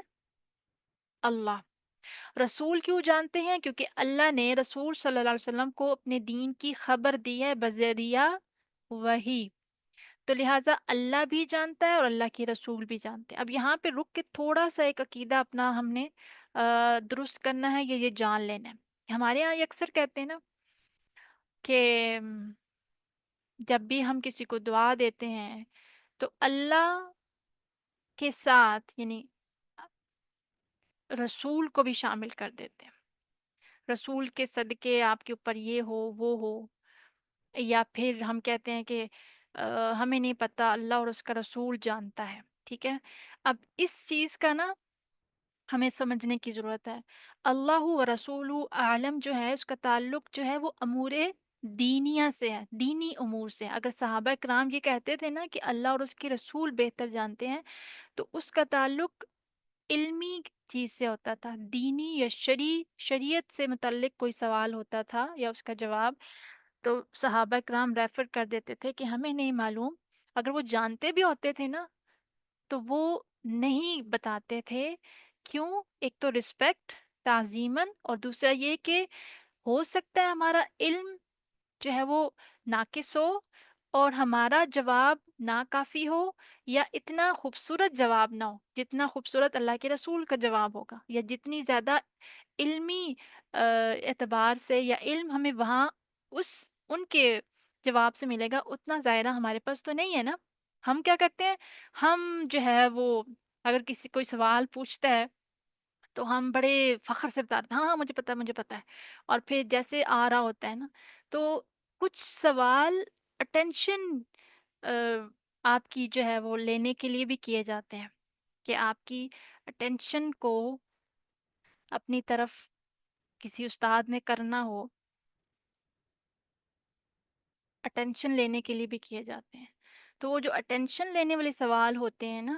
اللہ۔ رسول کیوں جانتے ہیں؟ کیونکہ اللہ نے رسول صلی اللہ علیہ وسلم کو اپنے دین کی خبر دی ہے بذریعہ وحی، تو لہٰذا اللہ بھی جانتا ہے اور اللہ کے رسول بھی جانتے ہیں۔ اب یہاں پہ رک کے تھوڑا سا ایک عقیدہ اپنا ہم نے درست کرنا ہے، یہ جان لینا ہے۔ ہمارے یہاں یہ اکثر کہتے ہیں نا کہ جب بھی ہم کسی کو دعا دیتے ہیں تو اللہ کے ساتھ یعنی رسول کو بھی شامل کر دیتے ہیں، رسول کے صدقے آپ کے اوپر یہ ہو وہ ہو، یا پھر ہم کہتے ہیں کہ ہمیں نہیں پتہ، اللہ اور اس کا رسول جانتا ہے۔ ٹھیک ہے، اب اس چیز کا نا ہمیں سمجھنے کی ضرورت ہے۔ اللہ و رسول عالم جو ہے اس کا تعلق جو ہے وہ امور دینیا سے ہے، دینی امور سے ہے۔ اگر صحابہ کرام یہ کہتے تھے نا کہ اللہ اور اس کے رسول بہتر جانتے ہیں، تو اس کا تعلق علمی چیز سے ہوتا تھا، دینی یا شریعت سے متعلق کوئی سوال ہوتا تھا یا اس کا جواب، تو صحابہ کرام ریفر کر دیتے تھے کہ ہمیں نہیں معلوم۔ اگر وہ جانتے بھی ہوتے تھے نا تو وہ نہیں بتاتے تھے۔ کیوں؟ ایک تو رسپیکٹ، تعظیماً، اور دوسرا یہ کہ ہو سکتا ہے ہمارا علم جو ہے وہ ناقص ہو اور ہمارا جواب ناکافی ہو، یا اتنا خوبصورت جواب نہ ہو جتنا خوبصورت اللہ کے رسول کا جواب ہوگا، یا جتنی زیادہ علمی اعتبار سے یا علم ہمیں وہاں اس ان کے جواب سے ملے گا، اتنا ظاہرہ ہمارے پاس تو نہیں ہے نا۔ ہم کیا کرتے ہیں؟ ہم جو ہے وہ اگر کسی کوئی سوال پوچھتا ہے تو ہم بڑے فخر سے بتاتے ہیں ہاں ہاں مجھے پتا ہے مجھے پتا ہے، اور پھر جیسے آ رہا ہوتا ہے نا تو کچھ سوال اٹینشن آپ کی جو ہے وہ لینے کے لیے بھی کیے جاتے ہیں، کہ آپ کی اٹینشن کو اپنی طرف کسی استاد نے کرنا ہو، اٹینشن لینے کے لیے بھی کیے جاتے ہیں۔ تو وہ جو اٹینشن لینے والے سوال ہوتے ہیں نا،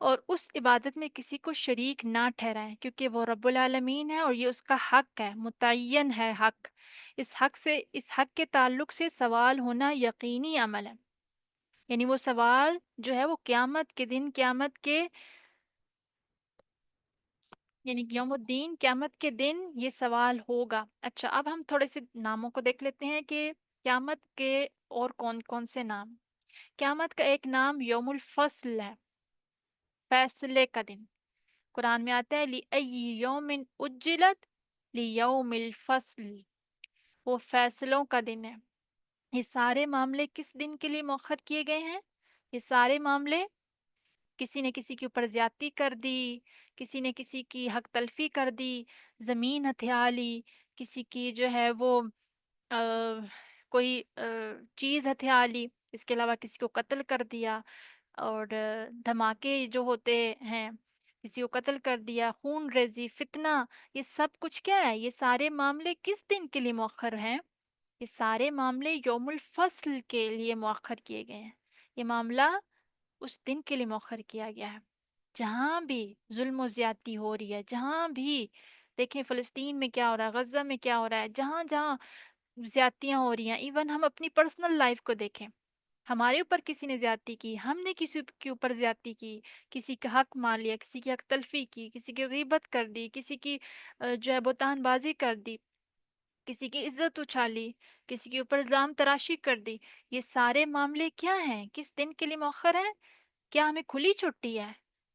اور اس عبادت میں کسی کو شریک نہ ٹھہرائیں، کیونکہ وہ رب العالمین ہے اور یہ اس کا حق ہے، متعین ہے حق۔ اس حق کے تعلق سے سوال ہونا یقینی عمل ہے، یعنی وہ سوال جو ہے وہ قیامت کے دن، قیامت کے یعنی یوم الدین، قیامت کے دن یہ سوال ہوگا۔ اچھا، اب ہم تھوڑے سے ناموں کو دیکھ لیتے ہیں کہ قیامت کے اور کون کون سے نام۔ قیامت کا ایک نام یوم الفصل ہے، فیصلے کا دن۔ قرآن میں آتا ہے لِأَيِّ يَوْمٍ أُجِّلَتْ لِيَوْمِ الْفَصْلِ، وہ فیصلوں کا دن ہے۔ یہ سارے معاملے کس دن کے لیے مؤخر کیے گئے ہیں؟ یہ سارے معاملے، کسی نے کسی کے اوپر زیادتی کر دی، کسی نے کسی کی حق تلفی کر دی، زمین ہتھیا لی، کسی کی جو ہے وہ آ، کوئی چیز ہتھیا لی، اس کے علاوہ کسی کو قتل کر دیا، اور دھماکے جو ہوتے ہیں، کسی کو قتل کر دیا، خون ریزی، فتنہ، یہ سب کچھ کیا ہے؟ یہ سارے معاملے کس دن کے لیے مؤخر ہیں؟ یہ سارے معاملے یوم الفصل کے لیے مؤخر کیے گئے ہیں۔ یہ معاملہ اس دن کے لیے مؤخر کیا گیا ہے جہاں بھی ظلم و زیادتی ہو رہی ہے، جہاں بھی دیکھیں فلسطین میں کیا ہو رہا ہے، غزہ میں کیا ہو رہا ہے، جہاں جہاں زیادتیاں ہو رہی ہیں، ایون ہم اپنی پرسنل لائف کو دیکھیں، ہمارے اوپر کسی نے زیادتی کی، ہم نے کسی کے اوپر زیادتی کی، کسی کا حق مان لیا، کسی کی حق تلفی کی، کسی کی غیبت کر دی، کسی کی جو ہے بہتان بازی کر دی، کسی کی عزت اچھالی، کسی کے اوپر الزام تراشی کر دی۔ یہ سارے معاملے کیا ہیں؟ کس دن کے لیے مؤخر ہیں؟ کیا ہمیں کھلی چھٹی ہے؟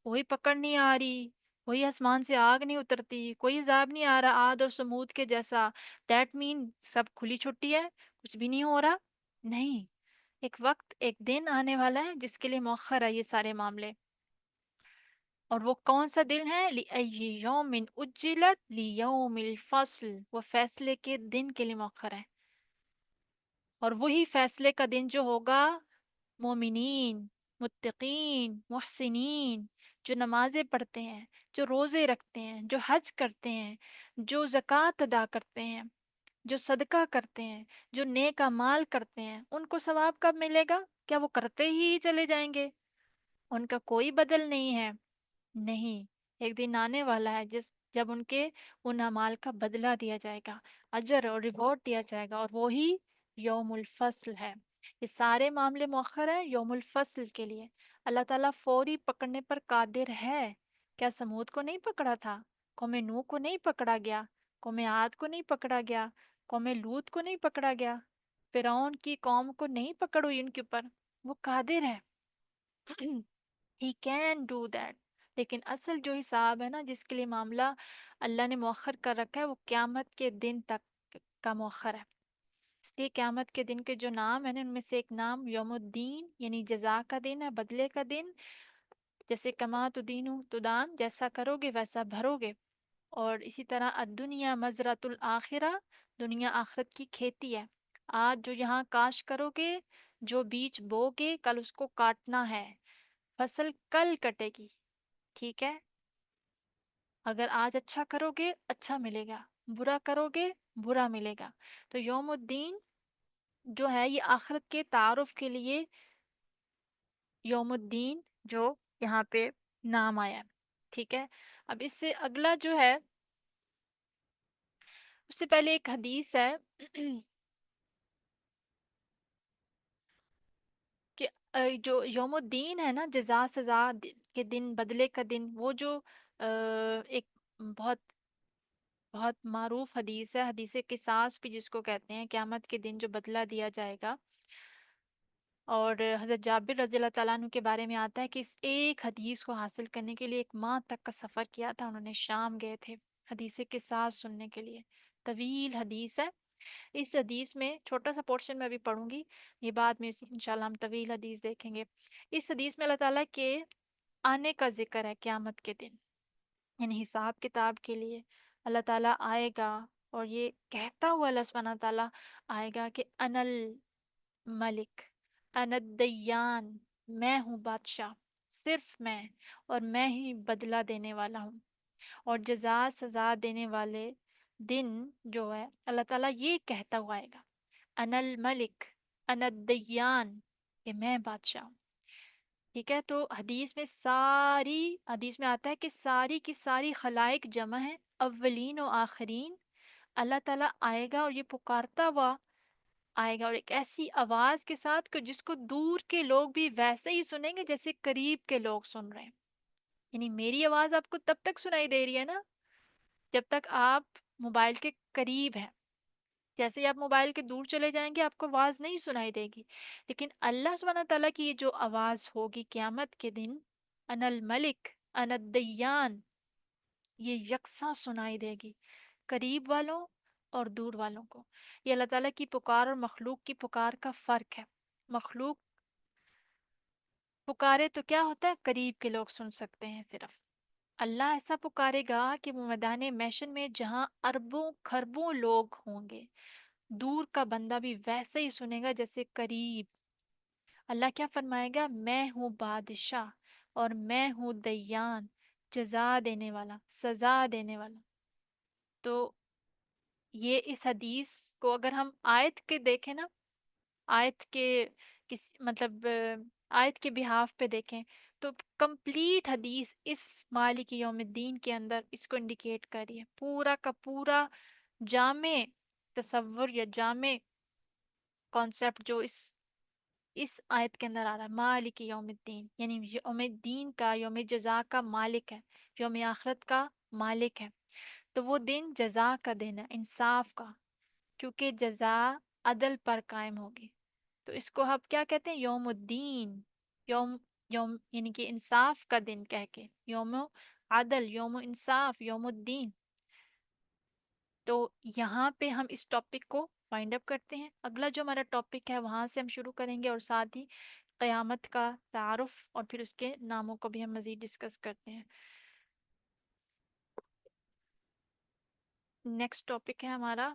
کوئی پکڑ نہیں آ رہی، کوئی آسمان سے آگ نہیں اترتی، کوئی عذاب نہیں آ رہا عاد اور سمود کے جیسا، دیٹ مین سب کھلی چھٹی ہے، کچھ بھی نہیں ہو رہا؟ نہیں، ایک وقت، ایک دن آنے والا ہے جس کے لیے مؤخر ہے یہ سارے معاملے۔ اور وہ کون سا دن ہے؟ لِأَيِّ يَوْمٍ أُجِّلَتْ لِيَوْمِ الْفَصْلِ، وہ فیصلے کے دن کے لیے مؤخر ہے۔ اور وہی فیصلے کا دن جو ہوگا، مومنین، متقین، محسنین، جو نمازیں پڑھتے ہیں، جو روزے رکھتے ہیں، جو حج کرتے ہیں، جو زکوٰۃ ادا کرتے ہیں، جو صدقہ کرتے ہیں، جو نیک اعمال کرتے ہیں، ان کو ثواب کب ملے گا؟ کیا وہ کرتے ہی چلے جائیں گے؟ ان کا کوئی بدل نہیں ہے؟ نہیں، ایک دن آنے والا ہے جب ان کے ان اعمال کا بدلہ دیا جائے گا، اجر اور ریوارڈ دیا جائے گا، اور وہی یوم الفصل ہے۔ یہ سارے معاملے مؤخر ہیں یوم الفصل کے لیے۔ اللہ تعالیٰ فوری پکڑنے پر قادر ہے۔ کیا سمود کو نہیں پکڑا تھا؟ قوم نوح کو نہیں پکڑا گیا؟ قوم عاد کو نہیں پکڑا گیا؟ قوم لوط کو نہیں پکڑا گیا؟ فرعون کی قوم کو نہیں پکڑ ہوئی ان کے اوپر؟ وہ قادر ہے۔ He can do that۔ لیکن اصل جو حساب ہے نا، جس کے لیے معاملہ اللہ نے مؤخر کر رکھا ہے، وہ قیامت کے دن تک کا مؤخر ہے۔ اس لیے قیامت کے دن کے جو نام ہیں نا، ان میں سے ایک نام یوم الدین، یعنی جزا کا دن ہے، بدلے کا دن۔ جیسے کما تدین تدان، جیسا کرو گے ویسا بھرو گے۔ اور اسی طرح الدنیا مزرعۃ الآخرہ، دنیا آخرت کی کھیتی ہے۔ آج جو یہاں کاشت کرو گے، جو بیج بو گے، کل اس کو کاٹنا ہے، فصل کل کٹے گی، ٹھیک ہے؟ اگر آج اچھا کرو گے اچھا ملے گا، برا کرو گے برا ملے گا۔ تو یوم الدین جو ہے یہ آخرت کے تعارف کے لیے یوم الدین جو یہاں پہ نام آیا ہے، ٹھیک ہے؟ اب اس سے اگلا جو ہے، اس سے پہلے ایک حدیث ہے کہ جو یوم الدین ہے نا، جزا سزا کے دن، بدلے کا دن، وہ جو ایک بہت بہت معروف حدیث ہے، حدیث قصاص بھی جس کو کہتے ہیں، قیامت کے دن جو بدلہ دیا جائے گا۔ اور حضرت جابر رضی اللہ تعالیٰ عنہ کے بارے میں آتا ہے کہ اس ایک حدیث کو حاصل کرنے کے لیے 1 ماہ تک کا سفر کیا تھا، انہوں نے شام گئے تھے حدیث قصاص سننے کے لیے۔ طویل حدیث ہے۔ اس حدیث میں چھوٹا سا پورشن میں بھی پڑھوں گی، یہ بعد میں انشاءاللہ ہم طویل حدیث دیکھیں گے۔ اس حدیث میں اللہ تعالیٰ کے آنے کا ذکر ہے قیامت کے دن، یعنی حساب کتاب کے لیے اللہ تعالیٰ آئے گا، اور یہ کہتا ہوا اللہ سبحانہ تعالیٰ آئے گا کہ انل ملک، انا الدیان، میں ہوں بادشاہ، صرف میں، اور میں ہی بدلہ دینے والا ہوں، اور جزا سزا دینے والے دن جو ہے اللہ تعالیٰ یہ کہتا ہوا آئے گا، انا الملک، انا الدیان، کہ میں بادشاہ ہوں۔ ٹھیک ہے، تو حدیث میں آتا ہے کہ ساری کی ساری خلائق جمع ہے، اولین و آخرین. اللہ تعالیٰ آئے گا اور یہ پکارتا ہوا آئے گا، اور ایک ایسی آواز کے ساتھ کہ جس کو دور کے لوگ بھی ویسے ہی سنیں گے جیسے قریب کے لوگ سن رہے ہیں. یعنی میری آواز آپ کو تب تک سنائی دے رہی ہے نا جب تک آپ موبائل کے قریب ہیں. جیسے ہی آپ موبائل کے دور چلے جائیں گے آپ کو آواز نہیں سنائی دے گی. لیکن اللہ سبحانہ تعالیٰ کی یہ جو آواز ہوگی قیامت کے دن، انا الملک انا الدیان، یہ یکساں سنائی دے گی قریب والوں اور دور والوں کو. یہ اللہ تعالیٰ کی پکار اور مخلوق کی پکار کا فرق ہے. مخلوق پکارے تو کیا ہوتا ہے، قریب کے لوگ سن سکتے ہیں صرف. اللہ ایسا پکارے گا کہ وہ میدان محشر میں جہاں اربوں کھربوں لوگ ہوں گے، دور کا بندہ بھی ویسے ہی سنے گا جیسے قریب. اللہ کیا فرمائے گا، میں ہوں بادشاہ اور میں ہوں دیان، جزا دینے والا، سزا دینے والا. تو یہ اس حدیث کو اگر ہم آیت کے دیکھیں نا، آیت کے مطلب آیت کے بہاف پہ دیکھیں تو کمپلیٹ حدیث اس مالک یوم الدین کے اندر اس کو انڈیکیٹ کر رہی ہے. پورا کا پورا جامع تصور یا جامع کانسیپٹ جو اس آیت کے اندر آ رہا ہے، مالک یوم الدین یعنی یوم الدین کا، یوم جزا کا مالک ہے، یوم آخرت کا مالک ہے. تو وہ دن جزا کا دن ہے، انصاف کا، کیونکہ جزا عدل پر قائم ہوگی. تو اس کو ہم کیا کہتے ہیں، یوم الدین. یوم یوم یعنی کہ انصاف کا دن کہہ کے، یوم عدل، یوم انصاف، یوم الدین. تو یہاں پہ ہم اس ٹاپک کو وائنڈ اپ کرتے ہیں. اگلا جو ہمارا ٹاپک ہے وہاں سے ہم شروع کریں گے، اور ساتھ ہی قیامت کا تعارف اور پھر اس کے ناموں کو بھی ہم مزید ڈسکس کرتے ہیں. نیکسٹ ٹاپک ہے ہمارا